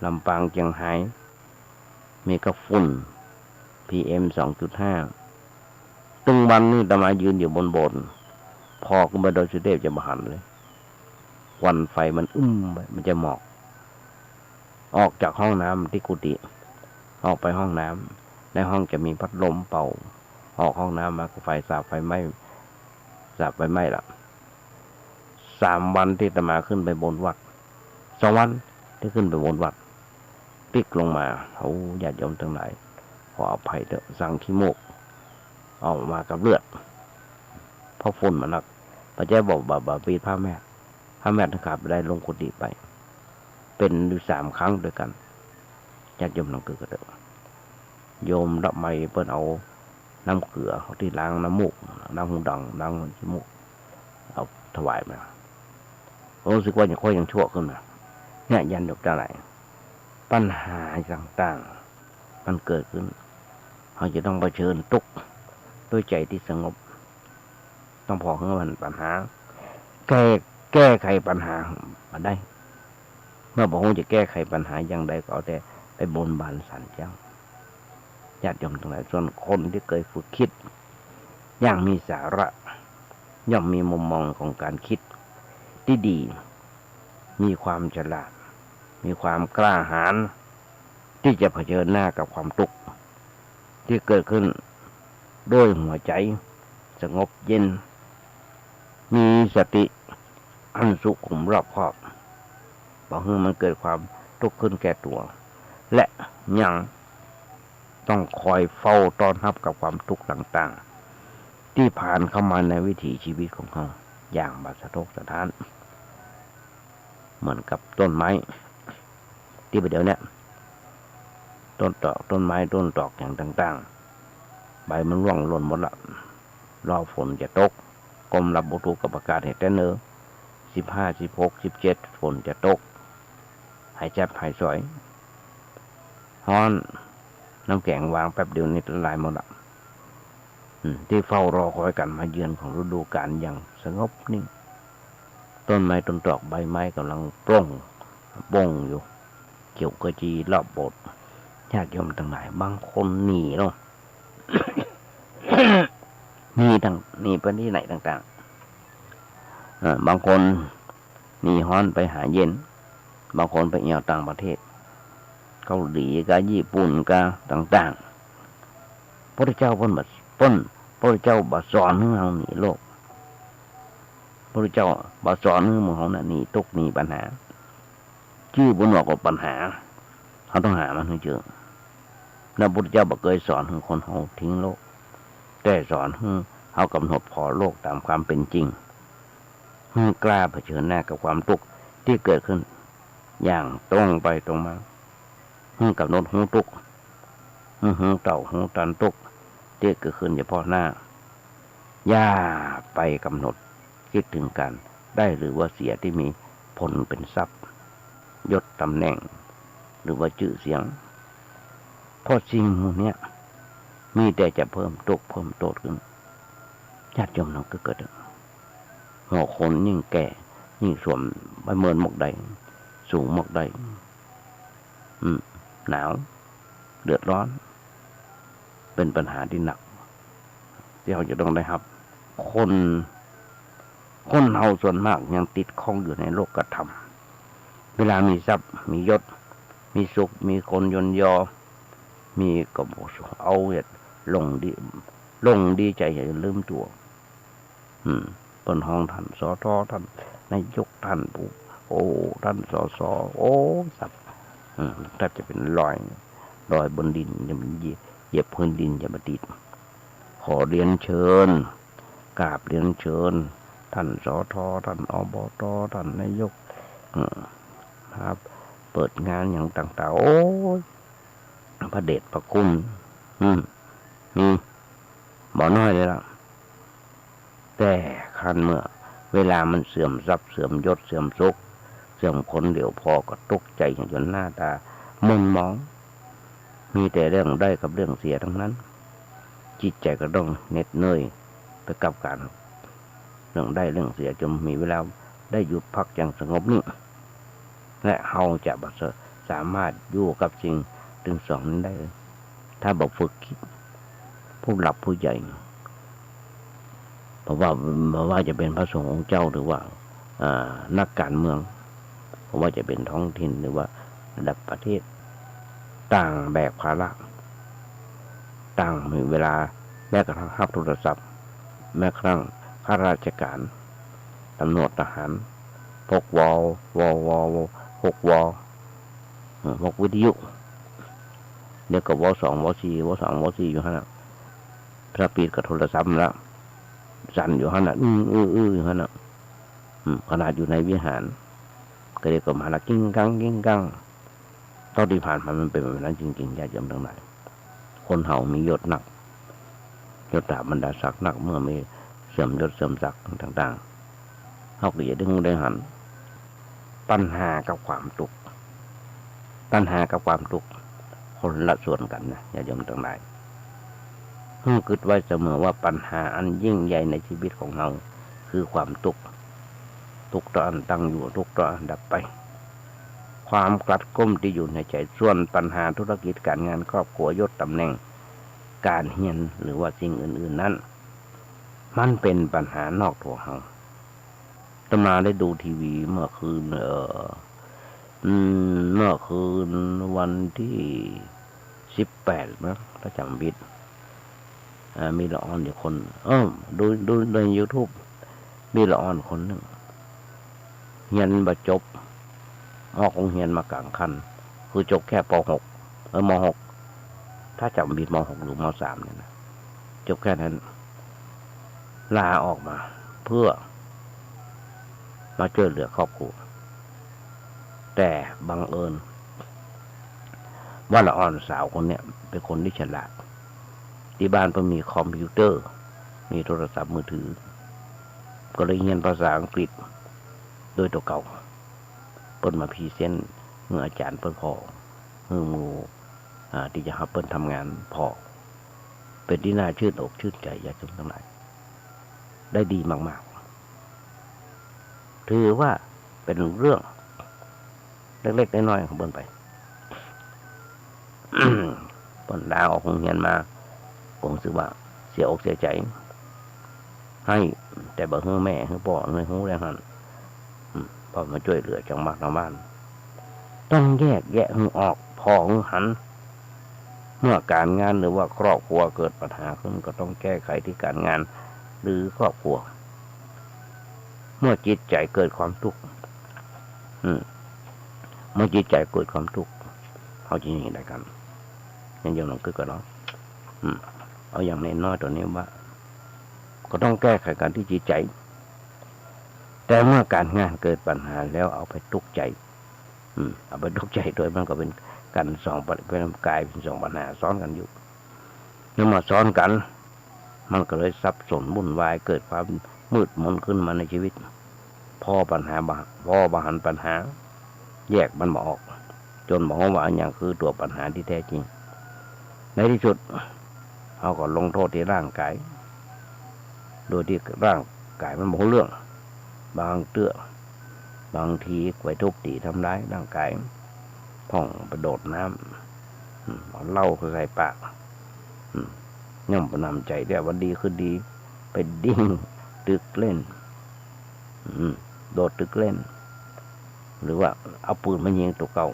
ลำปางเชียงรายมีกระฝุ่น PM 2.5 ตึงวันนี่ตมายืนอยู่บนโบสถ์พอขึ้นมาโดยสุเทพจะมาหันเลยควันไฟมันไปมันจะหมอกออกจากห้องน้ำที่กุฏิออกไปห้องน้ำในห้องจะมีพัดลมเป่าออกห้องน้ำมาก็ไฟสาบไฟไหม้ละ3 วันที่ตมาขึ้นไปบนวัด2 วันที่ขึ้นไปบนวัดปิกลงมาเขาญาติโยมทั้งหลายขออภัยเถอะสั่งขี้มูกออกมากับเลือดเพราะฝุ่นมันหนักพระเจ้าบอกบาปีพระแม่นะครับได้ลงกุฏิไปเป็นอยู่3 ครั้งด้วยกันญาติโยมน้องเกิดกระเดโยมรับไม้เปิ้นเอาน้ำเกลือที่ล้างน้ำมูกน้ำหูดังล้างจมูกเอาถวายมารู้สึกว่ายังชั่วขึ้นมาเนี่ยยันดอกจะไหนปัญหาต่างๆมันเกิดขึ้นเราจะต้องเผชิญทุกข์ด้วยใจที่สงบต้องพอให้มันปัญหาแก้ไขปัญหามาได้เมื่อบอกว่าจะแก้ไขปัญหาอย่างใดก็เอาแต่ไปบนบานศาลเจ้าญาติโยมทั้งหลายส่วนคนที่เคยฝึกคิดอย่างมีสาระย่อมมีมุมมองของการคิดที่ดีมีความฉลาดมีความกล้าหาญที่จะเผชิญหน้ากับความทุกข์ที่เกิดขึ้นด้วยหัวใจสงบเย็นมีสติอันสุขุมรอบคอบบอกให้มันเกิดความทุกข์ขึ้นแก่ตัวและยังต้องคอยเฝ้าต้อนรับกับความทุกข์ต่างๆที่ผ่านเข้ามาในวิถีชีวิตของเขาอย่างบาสะทกสะท้านเหมือนกับต้นไม้ที่ประเดี๋ยวนี้ต้นไม้ต้นตอกอย่างต่างๆใบมันร่วงหล่นหมดละรอฝนจะตกกรมรับอุตุกับประกาศให้แต่เนอ15 16 17ฝนจะตกหายแจ๊บหายสวยฮ้อนน้ำแข็งวางแป๊บเดียวนี่ละลายหมดละที่เฝ้ารอคอยกันมาเยือนของฤดูกาลอย่างสงบนิ่งต้นไม้ต้นตอกใบไม้กำลังปร่งบ่งอยู่เกี่ยวกระจีรอบโบสถ์ญาติโยมทั้งหลายบางคนหนีเนาะ หนีไปที่ไหนต่างๆบางคนหนีฮ้อนไปหาเย็นบางคนไปเที่ยวต่างประเทศเกาหลีกับญี่ปุ่นกับต่างๆพระเจ้าพระเจ้าบาสอนให้เราหนีโลกพระเจ้าบาสอนให้เราหนีทุกข์หนีปัญหาชื่อบนบอกว่าปัญหาเขาต้องหามันให้เจอแล้วพระเจ้าบอกเคยสอนให้คนเขาทิ้งโลกแต่สอนให้เขากำหนดพอโลกตามความเป็นจริงให้กล้าเผชิญหน้ากับความทุกข์ที่เกิดขึ้นอย่างตรงไปตรงมาให้กำหนดหูทุกข์หูเต่าหูตันทุกข์ที่เกิดขึ้นเฉพาะหน้าอย่าไปกำหนดคิดถึงกันได้หรือว่าเสียที่มีผลเป็นทรัพย์ยศตำแหน่งหรือว่าชื่อเสียงเพราะสิ่งนี้มีแต่จะเพิ่มทุกข์เพิ่มโทษขึ้นญาติโยมเราก็เกิดหัวคนยิ่งแก่ยิ่งสวมใบเมินหมกใดสูงหมกใดหนาวเดือดร้อนเป็นปัญหาที่หนักที่เราจะต้องได้ครับคนเฮาส่วนมากยังติดข้องอยู่ในโลกธรรมเวลามีทรัพย์มียศมีสุขมีคนยนยอมีก็เอาลงดีใจอย่าลืมตัว เปิ้นห้องท่านสทท่านนายกท่านผู้โอ้ท่านสสโอ้สับถ้าจะเป็นรอยบนดินจะมันเหยียบพื้นดินจะมาติดขอเรียนเชิญกราบเรียนเชิญท่านสทท่านอบตท่านนายกครับเปิดงานอย่างต่างๆโอ้พระเดชพระคุณบ่น้อยเลยล่ะแต่คันเมื่อเวลามันเสื่อมทรัพย์เสื่อมยศเสื่อมสุขเสื่อมคนเดี๋ยวพอก็ตกใจจนหน้าตามุนมองมีแต่เรื่องได้กับเรื่องเสียทั้งนั้นจิตใจก็ต้องเหน็ดเหนื่อยไปกับการเรื่องได้เรื่องเสียจนมีเวลาได้หยุดพักอย่างสงบนิ่งและเฮาจะสามารถอยู่กับสิ่งถึงสองนั้นได้ถ้าบอกฝึกคิดผู้หลับผู้ใหญ่เพราะว่าจะเป็นพระสงฆ์องค์เจ้าหรือว่านักการเมืองเพราะว่าจะเป็นท้องถิ่นหรือว่าระดับประเทศต่างแบกภาระต่างมีเวลาแม้กระทั่งรับโทรศัพท์แม้กระทั่งข้าราชการตำรวจทหารพกพกวิทยุเดี๋ยวก็ว2ว4อยู่ฮะพระปีดกับโทรศัพท์แล้วสั่นอยู่ฮะน่ะอยู่ฮะน่ะขนาดอยู่ในวิหารก็เรียกว่ามาละกิ้งกังตอนที่ผ่านมามันเป็นแบบนั้นจริงๆญาติโยมทั้งหลายคนเฮามียศหนักยศถาบรรดาศักดิ์หนักเมื่อมีเสื่อมยศเสื่อมศักดิ์ต่างๆเฮาก็อย่าได้หันปัญหากับความทุกข์คนละส่วนกันนะญาติโยมทั้งหลายให้คิดไว้เสมอว่าปัญหาอันยิ่งใหญ่ในชีวิตของเราคือความทุกข์ต่ออันตั้งอยู่ทุกข์ต่ออันดับไปความกลัดก้มที่อยู่ในใจส่วนปัญหาธุรกิจการงานครอบครัวยศตำแหน่งการเรียนหรือว่าสิ่งอื่นๆนั้นมันเป็นปัญหานอกตัวเราตมาได้ดูทีวีเมื่อคืนวันที่18นะถ้าจำผิดมีละออนอยู่คนดูใน YouTube มีละออนคนหนึ่งเรียนบ่จบออกโรงเรียนมากลางคันคือจบแค่ป.6 ม.6 ถ้าจำผิดม.6 หรือม.3 เนี่ยนะจบแค่นั้นลาออกมาเพื่อมาช่วยเหลือครอบครัวแต่บังเอิญว่าละอ่อนสาวคนเนี้ยเป็นคนที่ฉลาดที่บ้านเพิ่งมีคอมพิวเตอร์มีโทรศัพท์มือถือก็เลยเรียนภาษาอังกฤษโดยตัวเก่าเปิ้นมาพรีเซนต์เมื่ออาจารย์เปิ้นพอเมื่อหมู่ที่จะให้เปิ้นทำงานพอเป็นที่น่าชื่นอกชื่นใจญาติโยมทั้งหลายได้ดีมากๆถือว่าเป็นเรื่องเล็กๆน้อยๆของเปิ้นไป เปิ้นลาออกโรงเรียนมาผมรู้สึกว่าเสียอกเสียใจให้แต่บ่ฮู้แม่ฮู้พ่อไม่ฮู้แล้วหั่นพอมาช่วยเหลือจังหวัดชาวบ้านต้องแยกแยะให้ออกพอให้หันเมื่อการงานหรือว่าครอบครัวเกิดปัญหาขึ้นก็ต้องแก้ไขที่การงานหรือครอบครัวเมื่อจิตใจเกิดความทุกข์เมื่อจิตใจเกิดความทุกข์เขาจะยังไงได้กันยังยังลองคิดกันเนาะเอาอย่างน้อยๆตัวนี้ว่าก็ต้องแก้ไขกันที่จิตใจแต่เมื่อการงานเกิดปัญหาแล้วเอาไปทุกข์ใจเอาไปทุกข์ใจโดยมันก็เป็นกันสองเป็นกายเป็นสองปัญหาซ้อนกันอยู่เมื่อมาซ้อนกันมันก็เลยสับสนวุ่นวายเกิดความมืดมนขึ้นมาในชีวิตพอปัญหาบหันปัญหาแยกมันออกจนบอกว่าอันอย่างคือตัวปัญหาที่แท้จริงในที่สุดเขาก็ลงโทษที่ร่างกายโดยที่ร่างกายมันบอกเรื่องบางทีไปทุบตีทำร้ายร่างกายพ่องไปโดดน้ำเอาเหล้าใส่ปากย่อมประนำใจแต่วันดีคือดีไปดิ้งตึกเล่นโดดตึกเล่นหรือว่าเอาปืนมายิงตัวเก่า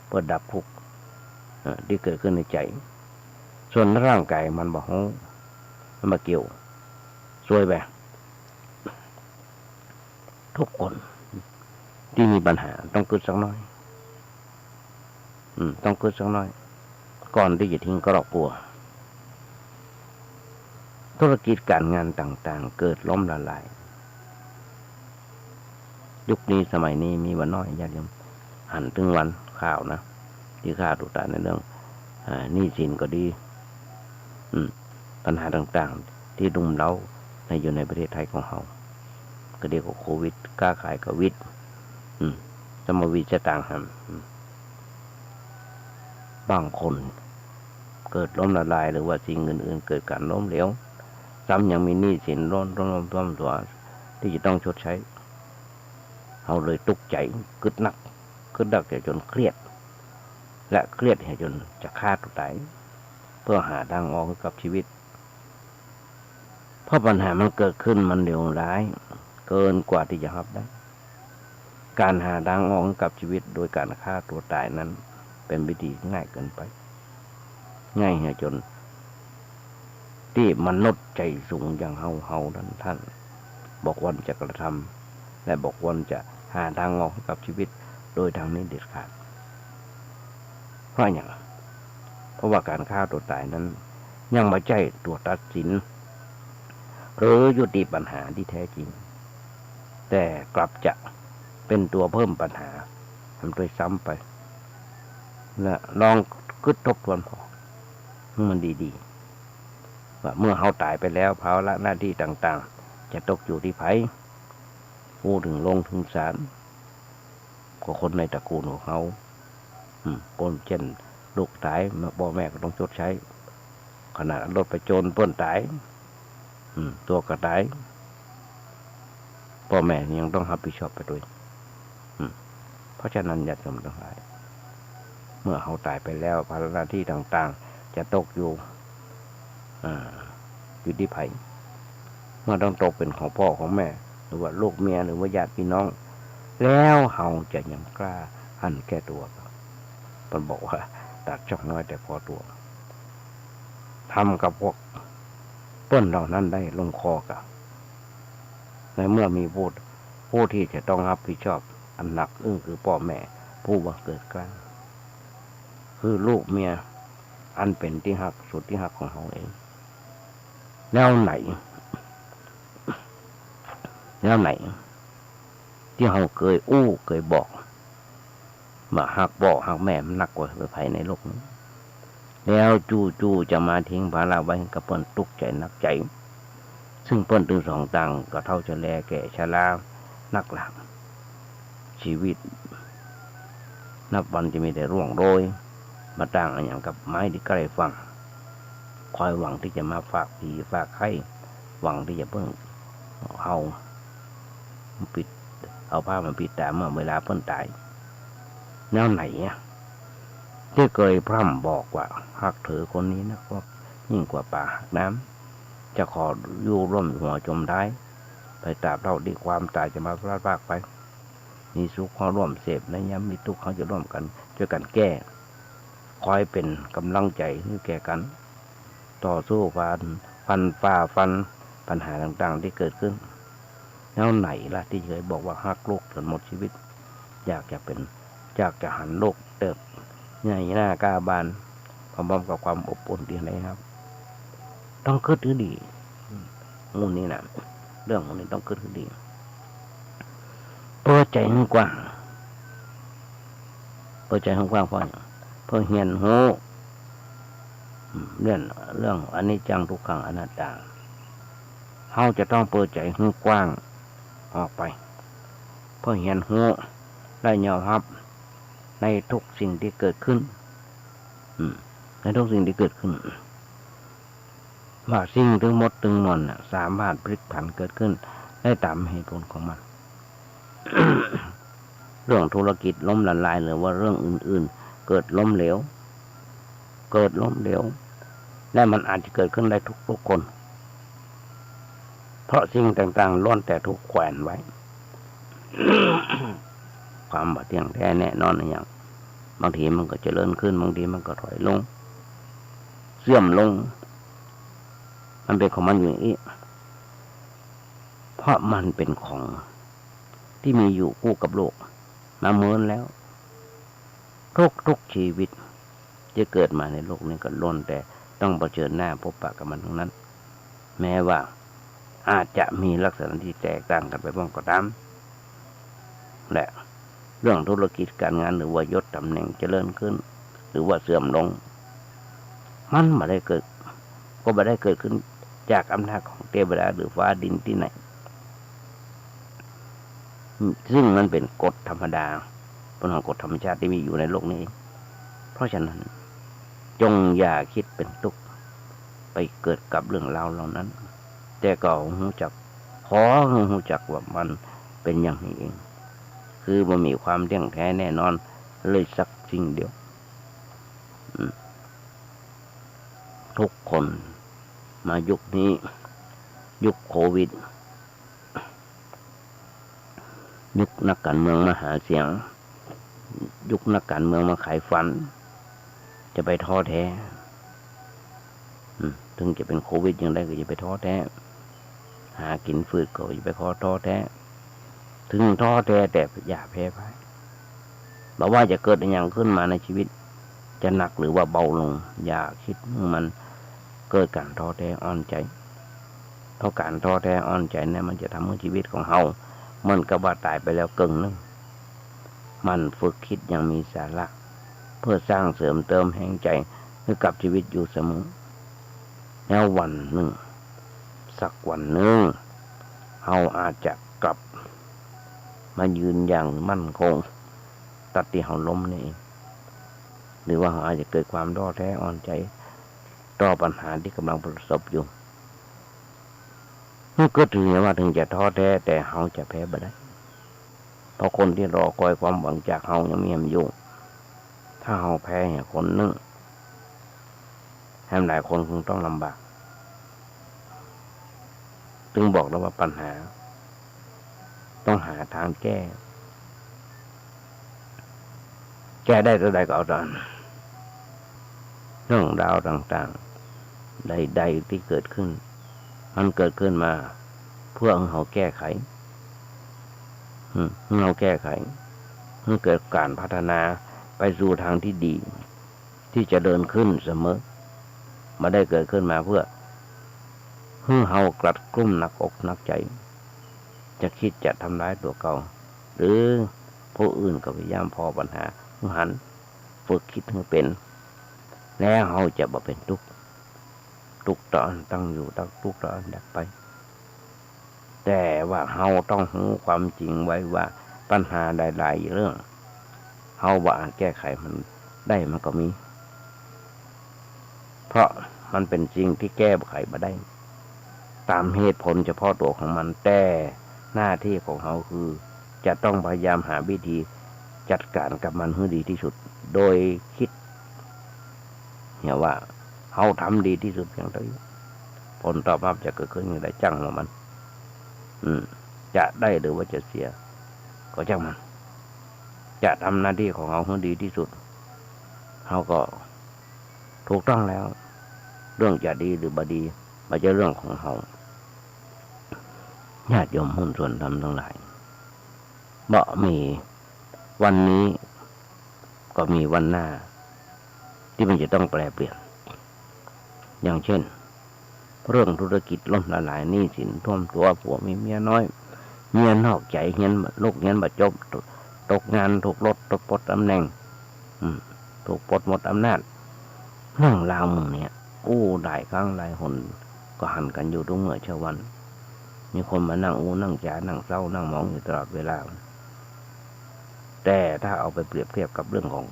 เพื่อดับทุกข์ที่เกิดขึ้นในใจส่วนร่างกายมันบอกมันมาเกี่ยวซวยไป ทุกคนที่มีปัญหาต้องกึดสักน้อยต้องกึดสักน้อยก่อนที่จะทิ้งกรอบปัวธุรกิจการงานต่างๆเกิดล้มละลายยุคนี้สมัยนี้มีวันน้อยญาติโยมหันถึงวันข่าวนะที่ข่าวตุตาในเรื่องหนี้สินก็ดีปัญหาต่างๆที่ดุมเร้าอยู่ในประเทศไทยของเราก็เรียกว่าโควิดค้าขายกับวิทย์สมวิจะต่างกันบางคนเกิดล้มละลายหรือว่าสิ่งอื่นๆเกิดการล้มเหลวซ้ำยังมีหนี้สินร้อนตัวที่จะต้องชดใช้เราเลยตุกใจกึดนักจนเครียดและเครียดจนจะฆ่าตัวตายเพื่อหาทางออกกับชีวิตเพราะปัญหามันเกิดขึ้นมันเลวร้ายเกินกว่าที่จะรับได้การหาทางออกกับชีวิตโดยการฆ่าตัวตายนั้นเป็นวิธีง่ายเกินไปง่ายจนที่มนุษย์ใจสูงอย่างเฮาท่านบอกว่าจะกระทำและบอกว่าจะหาทางออกกับชีวิตโดยทางนี้เด็ดขาดเพราะอย่างเพราะว่าการฆ่าตัวตายนั้นยังไม่ใช่ตัวตัดสินหรือยุติปัญหาที่แท้จริงแต่กลับจะเป็นตัวเพิ่มปัญหาทำโดยซ้ำไปและลองคิดทบทวนพอมันดีๆว่าเมื่อเขาตายไปแล้วภาระหน้าที่ต่างๆจะตกอยู่ที่ไผผู้ถึงลงถึงศาลก็คนในตระกูลของเขาปนเช่นลูกตายพ่อแม่ก็ต้องชดใช้ขนาดรถไปโจรปล้นตายตัวก็ตายพ่อแม่ยังต้องรับผิดชอบไปด้วยเพราะฉะนั้นญาติโยมทั้งหลายเมื่อเขาตายไปแล้วภาระหน้าที่ต่างๆจะตกอยู่ที่ไผเมื่อต้องตกเป็นของพ่อของแม่หรือว่าลูกเมียหรือว่าญาติพี่น้องแล้วเขาจะยังกล้าหันแก้ตัวมันบอกว่าตัดช่องน้อยแต่พอตัวทำกับพวกเปิ้นเหล่านั้นได้ลงคอกับในเมื่อมีผู้ที่จะต้องรับผิดชอบอันหนักคือพ่อแม่ผู้บังเกิดกล้าคือลูกเมียอันเป็นที่หักสุดที่หักของเขาเองแล้วไหนที่เขาเคยบอกมาหักบอกหักแม่มันหนักกว่าไผในโลกนี้แล้วจู่จะมาทิ้งภาระไว้กับเปิ้นตุกใจนักใจซึ่งเปิ้นถึงสองต่างก็เท่าจะแลแก่ชรานักหลักชีวิตนับวันจะมีแต่ร่วงโรยมาต่างอย่างกับไม้ที่ใกล้ฝั่งคอยหวังที่จะมาฝากผีฝากไข่หวังที่จะเพิ่งเอาผ้ามาปิดตาเมื่อเวลาเพิ่นตายแนวไหนที่เคยพร่ำบอกว่าหักเธอคนนี้นะว่ายิ่งกว่าป่าหักน้ำจะขออยู่ร่วมหัวจมได้ไปตราบเท่าที่ความตายจะมาพลาดพลาดไปมีสุขเขาร่วมเสพในย้ำมีทุกข์เขาจะร่วมกันช่วยกันแก้คอยเป็นกำลังใจให้แก่กันต่อสู้ฟันปัญหาต่างๆที่เกิดขึ้นแล้วไหนล่ะที่เคยบอกว่าฮักโลกจนหมดชีวิตอยากจะหันโลกเติบใหญ่หน้ากล้าบานพร้อมกับความอบอุ่นที่ไหนครับต้องคิดให้ดีมูลนี้นะเรื่องของนี้ต้องคิดให้ดีเปิดใจให้กว้างเพราะเฮียนหูเรื่องอนิจจังทุกขังอนัตตาเขาจะต้องเปิดใจให้กว้างออกไปเพื่อเฮียนหูได้ยอมรับในทุกสิ่งที่เกิดขึ้นในทุกสิ่งที่เกิดขึ้นว่าสิ่งทั้งหมดทั้งมวลสามารถพลิกผันเกิดขึ้นได้ตามเหตุผลของมัน เรื่องธุรกิจล้มละลายหรือว่าเรื่องอื่นๆเกิดล้มเหลวและมันอาจจะเกิดขึ้นได้ทุกคนเพราะสิ่งต่างๆล้วนแต่ถูกแขวนไว้ ความบ่เที่ยงแท้แน่นอนอย่างบางทีมันก็เจริญขึ้นบางทีมันก็ถอยลงเสื่อมลงมันเป็นของมันอยู่อย่างนี้เพราะมันเป็นของ ที่มีอยู่คู่กับโลกมาเมินแล้วทุกชีวิตที่เกิดมาในโลกนี้ก็ล้วนแต่ต้องเผชิญหน้าพบปะกับมันทั้งนั้นแม้ว่าอาจจะมีลักษณะที่แตกต่างกันไปบ้างก็ตามและเรื่องธุรกิจการงานหรือว่ายศตำแหน่งเจริญขึ้นหรือว่าเสื่อมลงมันไม่ได้เกิดขึ้นจากอำนาจของเทวดาหรือฟ้าดินที่ไหนซึ่งมันเป็นกฎธรรมดาเป็นของกฎธรรมชาติที่มีอยู่ในโลกนี้เพราะฉะนั้นจงอย่าคิดเป็นทุกข์ไปเกิดกับเรื่องราวเหล่านั้นแต่ก็รู้จักว่ามันเป็นอย่างนี้เองคือมันมีความเที่ยงแท้แน่นอนเลยสักสิ่งเดียวทุกคนมายุคนี้ยุคโควิดยุคนักการเมืองมาหาเสียงยุคนักการเมืองมาขายฝันจะไปท้อแท้ถึงจะเป็นโควิดยังได้ก็อย่าไปท้อแท้หากินฝืดก็อย่าไปท้อแท้ถึงท้อแท้แต่อย่าแพ้พ่ายบอกว่าจะเกิดอย่างขึ้นมาในชีวิตจะหนักหรือว่าเบาลงอย่าคิดมันเกิดการท้อแท้อ่อนใจเพราะการท้อแท้อ่อนใจเนี่ยมันจะทำให้ชีวิตของเฮามันก็ว่าตายไปแล้วกึ่งนึงมันฝึกคิดอย่างมีสาระเพื่อสร้างเสริมเติมแห่งใจให้กับชีวิตอยู่เสมอแล้ววันหนึ่งสักวันหนึ่งเฮาอาจจะกลับมายืนอย่างมั่นคงตัดที่เฮาล้มนี่หรือว่าเฮาอาจจะเกิดความท้อแท้อ่อนใจต่อปัญหาที่กำลังประสบอยู่ก็ถือว่าถึงจะท้อแท้แต่เฮาจะแพ้บ่ได้เพราะคนที่รอคอยความหวังจากเฮายังมีอยู่ถ้าเฮาแพ้คนนึงแถมหลายคนคงต้องลำบากจึงบอกแล้วว่าปัญหาต้องหาทางแก้ได้เท่าใดก็เอาตอนเรื่องราวต่างๆใดๆที่เกิดขึ้นมันเกิดขึ้นมาเพื่อให้เราแก้ไขเราแก้ไขให้เกิดการพัฒนาไปสู่ทางที่ดีที่จะเดินขึ้นเสมอมาได้เกิดขึ้นมาเพื่อให้เรากลัดกลุ้มหนักอกหนักใจจะคิดจะทำร้ายตัวเก่าหรือผู้อื่นก็พยายามพอปัญหาหันฝึกคิดให้เป็นแล้วเราจะบ่เป็นทุกข์ตอนตั้งอยู่ทุกข์ตอนดับไปแต่ว่าเราต้องรู้ความจริงไว้ว่าปัญหาหลายๆเรื่องเราว่าแก้ไขมันได้มันก็มีเพราะมันเป็นจริงที่แก้ไขมาได้ตามเหตุผลเฉพาะตัวของมันแต่หน้าที่ของเราคือจะต้องพยายามหาวิธีจัดการกับมันให้ดีที่สุดโดยคิดว่าเราทำดีที่สุดอย่างไรผลตอบรับจะเกิดขึ้นอย่างไรจังของมันจะได้หรือว่าจะเสียก็จังมันจะทำหน้าที่ของเราให้ดีที่สุดเราก็ถูกต้องแล้วเรื่องจะดีหรือบ่ดีมันจะเรื่องของเราญาติโยมหุ้นส่วนธรรมทั้งหลายบ่มีวันนี้ก็มีวันหน้าที่มันจะต้องแปรเปลี่ยนอย่างเช่นเรื่องธุรกิจล่มละลายหนี้สินท่วมตัวผัวมีเมียน้อยเมียนอกใจเงี้ยลูกเงี้ยบ่จบตกงานถูกลดตกปลดตำแหน่งถูกปลดหมดอำนาจเรื่องราวมึงเนี่ยหลายครั้งหลายหนก็หันกันอยู่ทุกเมื่อเช้าวันมีคนมานั่งนั่งจ่านั่งเศร้านั่งมองอยู่ตลอดเวลาแต่ถ้าเอาไปเปรียบเทียบกับเรื่องของ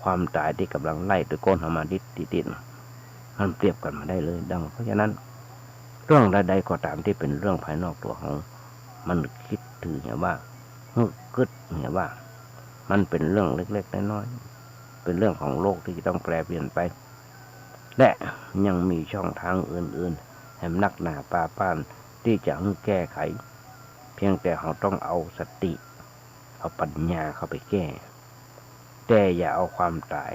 ความตายที่กำลังไล่ตะโกนเข้ามาติดมันเปรียบกันมาได้เลยดังเพราะฉะนั้นเรื่องใดๆก็ตามที่เป็นเรื่องภายนอกตัวของมันคิดถือว่าคิดว่ามันเป็นเรื่องเล็กๆน้อยๆเป็นเรื่องของโลกที่จะต้องแปรเปลี่ยนไปและยังมีช่องทางอื่นๆแห่งนักหนาป่าป้านที่จะแก้ไขเพียงแต่เราต้องเอาสติเอาปัญญาเข้าไปแก้แต่อย่าเอาความตาย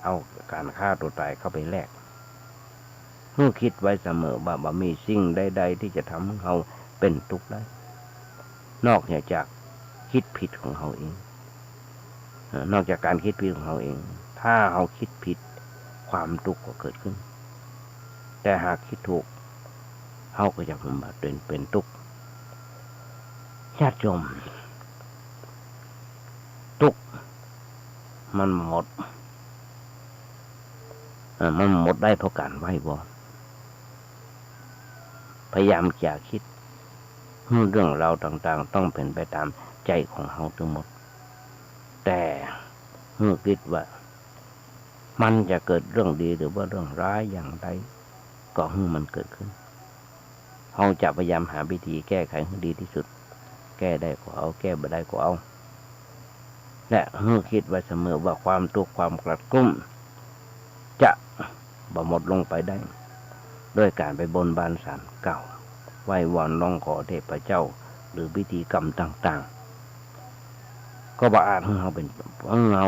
เอาการฆ่าตัวตายเข้าไปแลกให้คิดไว้เสมอว่ามีสิ่งใดๆที่จะทำให้เราเป็นทุกข์ได้นอกจาก คิดผิดของเขาเองนอกจากการคิดผิดของเขาเองถ้าเขาคิดผิดความทุกข์ก็เกิดขึ้นแต่หากคิดถูกเขาก็จะเป็นทุกข์ญาติโยมทุกข์มันหมดได้เพราะการไหว้วอนพยายามอย่าคิดเรื่องราวต่างๆต้องเป็นไปตามใจของเขาทั้งหมดแต่เมื่อคิดว่ามันจะเกิดเรื่องดีหรือว่าเรื่องร้ายอย่างไรก็ให้มันเกิดขึ้นเราจะพยายามหาวิธีแก้ไขให้ดีที่สุดแก้ได้ก็เอาแก้ไม่ได้ก็เอาและเมื่อคิดไว้เสมอว่าความทุกข์ความกระตุ้มจะหมดลงไปได้ด้วยการไปบนบานศาลเก่าไหว้วอนร้องขอเทพเจ้าหรือพิธีกรรมต่างๆก็อาจให้เราเป็นเรา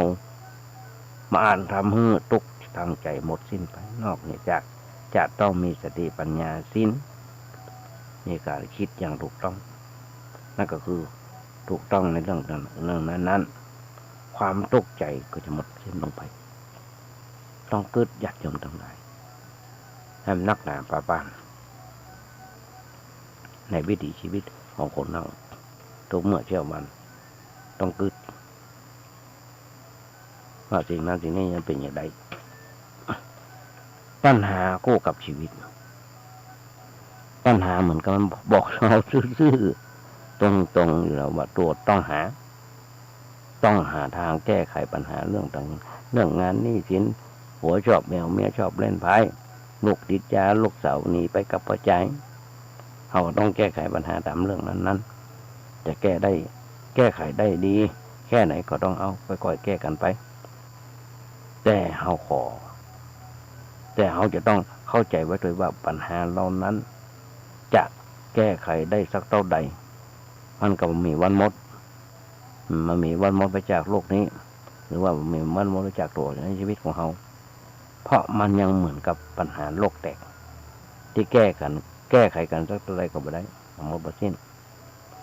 มาอ่านทำให้ทุกข์ทางใจหมดสิ้นไปนอกจากจะต้องมีสติปัญญาสิ้นในการคิดอย่างถูกต้องนั่นก็คือถูกต้องในเรื่องนั้นความทุกข์ใจก็จะหมดสิ้นลงไปต้องเกิดญาติโยมทั้งหลายให้นักหนาป่าบ้านในวิถีชีวิตของคนเราทุกเมื่อเช้าวันต้องเกิดว่าสิ่งนั้นสิ่งนี้ยังเป็นอย่างไรปัญหาคู่กับชีวิตปัญหาเหมือนกับมันบอกเราซื่อๆตรงๆอยู่แล้วว่าตัวต้องหาทางแก้ไขปัญหาเรื่องต่างเรื่องงานหนี้สินผัวชอบแมวเมียชอบเล่นไพ่ลูกติดยาลูกสาวหนีไปกับพ่อใจเราต้องแก้ไขปัญหาตามเรื่องนั้นจะแก้ไขได้ดีแค่ไหนก็ต้องเอาค่อยๆแก้กันไปแต่เขาจะต้องเข้าใจไว้ด้วยว่าปัญหาเหล่านั้นจะแก้ไขได้สักเท่าใดมันก็มีวันหมดมันมีวันหมดไปจากโลกนี้หรือว่ามีวันหมดไปจากตัวในชีวิตของเขาเพราะมันยังเหมือนกับปัญหาโลกแตกที่แก้ไขกันสักเท่าใดก็ไม่ได้หมดสิ้น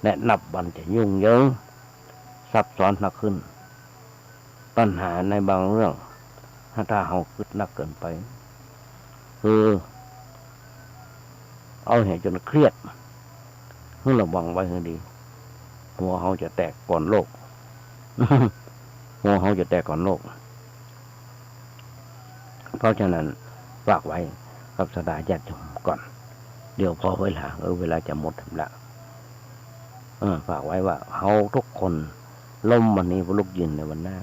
และนับวันจะยุ่งเหยิงซับซ้อนหนักขึ้นปัญหาในบางเรื่องถ้าเขาคิดหนักเกินไปคือเอาเหตุจนเครียดให้ระวังไว้ให้ดีหัวเขาจะแตกก่อนโลก หัวเขาจะแตกก่อนโลกเพราะฉะนั้นฝากไว้กับสดาญาติโยมก่อนเดี๋ยวพอเวลาจะหมดละฝากไว้ว่าเขาทุกคนล้มวันนี้ลุกยืนในวันหน้า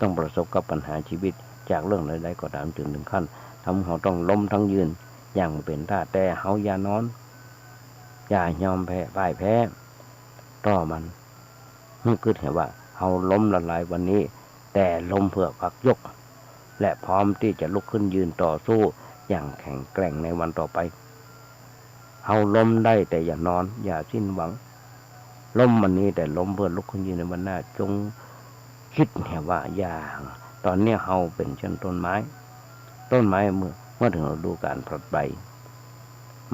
ต้องประสบกับปัญหาชีวิตจากเรื่องใดๆก็ตามถึงขั้นทำเขาต้องล้มทั้งยืนอย่างเป็นท่าแต่เขาอย่านอนอย่ายอมแพ้พ่ายแพ้ต่อมันคือเห็นว่าเขาล้มละลายวันนี้แต่ล้มเพื่อพักยกและพร้อมที่จะลุกขึ้นยืนต่อสู้อย่างแข็งแกร่งในวันต่อไปเขาล้มได้แต่อย่านอนอย่าสิ้นหวังล้มวันนี้แต่ล้มเพื่อลุกขึ้นยืนในวันหน้าจงคิดเห็นว่าอย่างตอนนี้เขาเป็นเช่นต้นไม้เมื่อถึงฤดูการผลัดใบ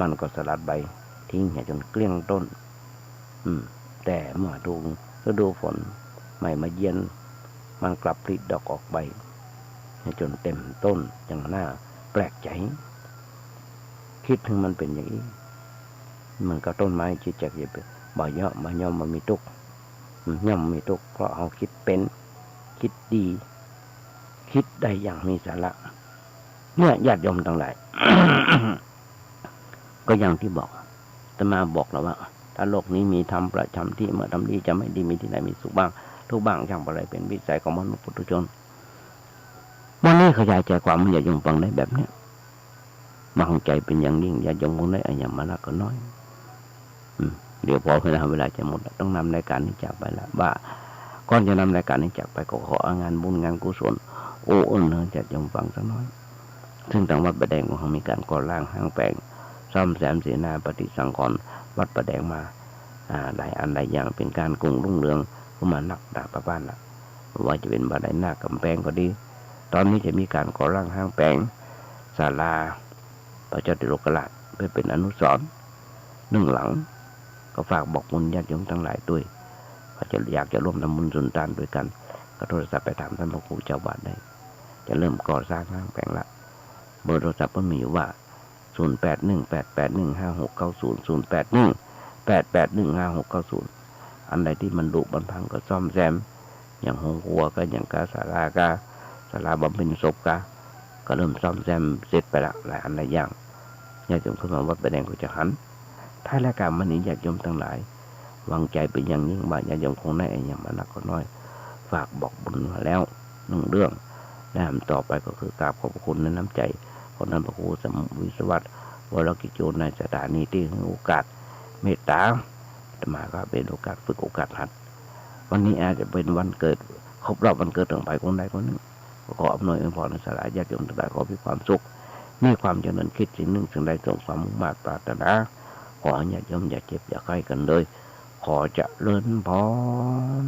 มันก็สลัดใบทิ้งจนเกลี้ยงต้นแต่เมื่อฤดูฝนไม่มาเย็นมันกลับผลิดอกออกใบจนเต็มต้นอย่างน่าแปลกใจคิดถึงมันเป็นอย่างนี้มันก็ต้นไม้จิตจักอย่าไปบ่ย่อมาย่อมมันมีทุกข์ย่อมมีทุกข์เพราะเขาคิดเป็นคิดดีคิดได้อย่างมีสาระเมื่อญาติโยมทั้งหลาย ก็อย่างที่บอกอาตมาบอกแล้วว่าถ้าโลกนี้มีธรรมประจำที่เมื่อทำดีจะไม่ดีมีที่ไหนมีสุขบ้างทุกบ้างช่างอะไรเป็นวิสัยของมนุษย์ปุถุชนวันนี้ขยายใจความมันญาติโยมฟังได้แบบเนี้ยมาของใจเป็นอย่างยิ่งญาติโยมคงได้อย่างมาละก็น้อยเดี๋ยวพอเวลาจะหมดต้องนำรายการนี้จากไปแล้วว่าก่อนจะนำรายการนี้จากไปก็ของานบุญงานกุศลโอ้เนญาติโยมฟังสักน้อยซึ่งทางวัดประแดงของเขามีการก่อร่างห้างแปลงซ่อมแซมเสนาปฏิสังขรณ์วัดประแดงมาหลายอันหลายอย่างเป็นการกรุงรุ่งเรืองเข้ามานักดาบบ้านละว่าจะเป็นบันไดหน้ากำแพงก็ดีตอนนี้จะมีการก่อร่างห้างแปลงศาลาพระเจ้าติโลกราชเพื่อเป็นอนุสรณ์หนึ่งหลังก็ฝากบอกบุญญาติโยมทั้งหลายด้วย เขาจะอยากจะร่วมทำบุญสุนทานด้วยกันก็โทรศัพท์ไปถามท่านพระครูเจ้าวาดได้จะเริ่มก่อสร้างห้างแปลงละเบอร์โทรศัพท์ก็มีอยู่ว่า08188156900818815690อันใดที่มันดุมันพังก็ซ่อมแซมอย่างห้องครัวก็อย่างกาศาลากาศาลาบำเพ็ญศพก็เริ่มซ่อมแซมเสร็จไปละหลายอันหลายอย่างญาติโยมขึ้นมาวัดประแดงกุจหันท้ายรายการวันนี้ญาติโยมทั้งหลายวางใจเป็นอย่างยิ่งว่าญาติโยมคงได้อย่างมานักก็น้อยฝากบอกบุญมาแล้ว1เรื่องและต่อไปก็คือกราบขอบคุณในน้ำใจของท่านพระครูสมวิศวัตรวรกิจโยในสถานีที่ให้โอกาสเมตตาจะมาก็เป็นโอกาสฝึกโอกาสหัดวันนี้อาจจะเป็นวันเกิดครบรอบวันเกิดของไปคนใดคนหนึ่งขออำนวยอวยพรในสลายญาติโยมทั้งหลายขอมีความสุขมีความเจริญคิดสิ่งหนึ่งสิ่งใดสมความมุ่งมั่นปรารถนาขอญาติโยมอย่าเจ็บอย่าไข้กันเลยขอเจริญพร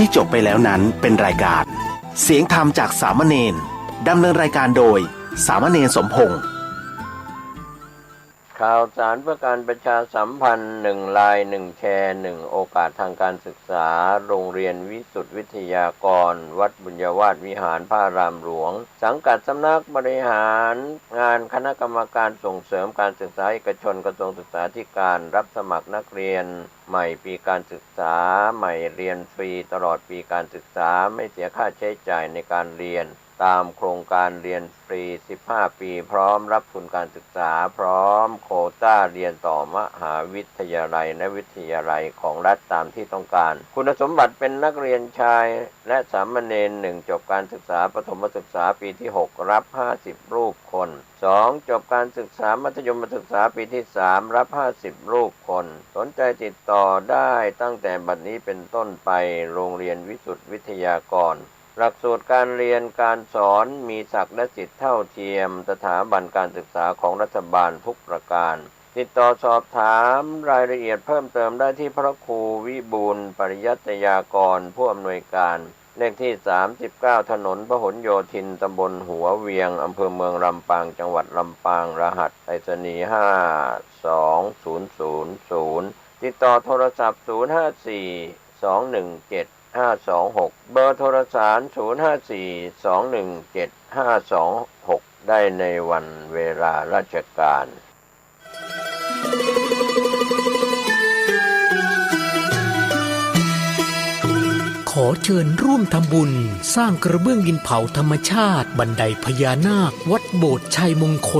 ที่จบไปแล้วนั้นเป็นรายการเสียงธรรมจากสามเณรดำเนินรายการโดยสามเณรสมพงษ์ข่าวสารเพื่อการประชาสัมพันธ์1ไลน์1แชร์1โอกาสทางการศึกษาโรงเรียนวิสุทธิวิทยากรวัดบุญญาวาสวิหารพระอารามหลวงสังกัดสำนักบริหารงานคณะกรรมการส่งเสริมการศึกษาเอกชนกระทรวงศึกษาธิการรับสมัครนักเรียนใหม่ปีการศึกษาใหม่เรียนฟรีตลอดปีการศึกษาไม่เสียค่าใช้จ่ายในการเรียนตามโครงการเรียนฟรี15ปีพร้อมรับทุนการศึกษาพร้อมโควต้าเรียนต่อมหาวิทยาลัยและวิทยาลัยของรัฐตามที่ต้องการคุณสมบัติเป็นนักเรียนชายและสามเณร1จบการศึกษาประถมศึกษาปีที่6รับ50รูปคน2จบการศึกษามัธยมศึกษาปีที่3รับ50รูปคนสนใจติดต่อได้ตั้งแต่บัดนี้เป็นต้นไปโรงเรียนวิสุทธิวิทยากรหลักสูตรการเรียนการสอนมีศักดิ์และสิทธิเท่าเทียมสถาบันการศึกษาของรัฐบาลทุกประการติดต่อสอบถามรายละเอียดเพิ่มเติมได้ที่พระครูวิบูลย์ปริยัตยากรผู้อำนวยการเลขที่39ถนนพหลโยธินตำบลหัวเวียงอำเภอเมืองลำปางจังหวัดลำปางรหัสไปรษณีย์52000ติดต่อโทรศัพท์054 217 526เบอร์โทรศัพท์054-217-526ได้ในวันเวลาราชการขอเชิญร่วมทำบุญสร้างกระเบื้องดินเผาธรรมชาติบันไดพญานาควัดโบสถ์ชัยมงคล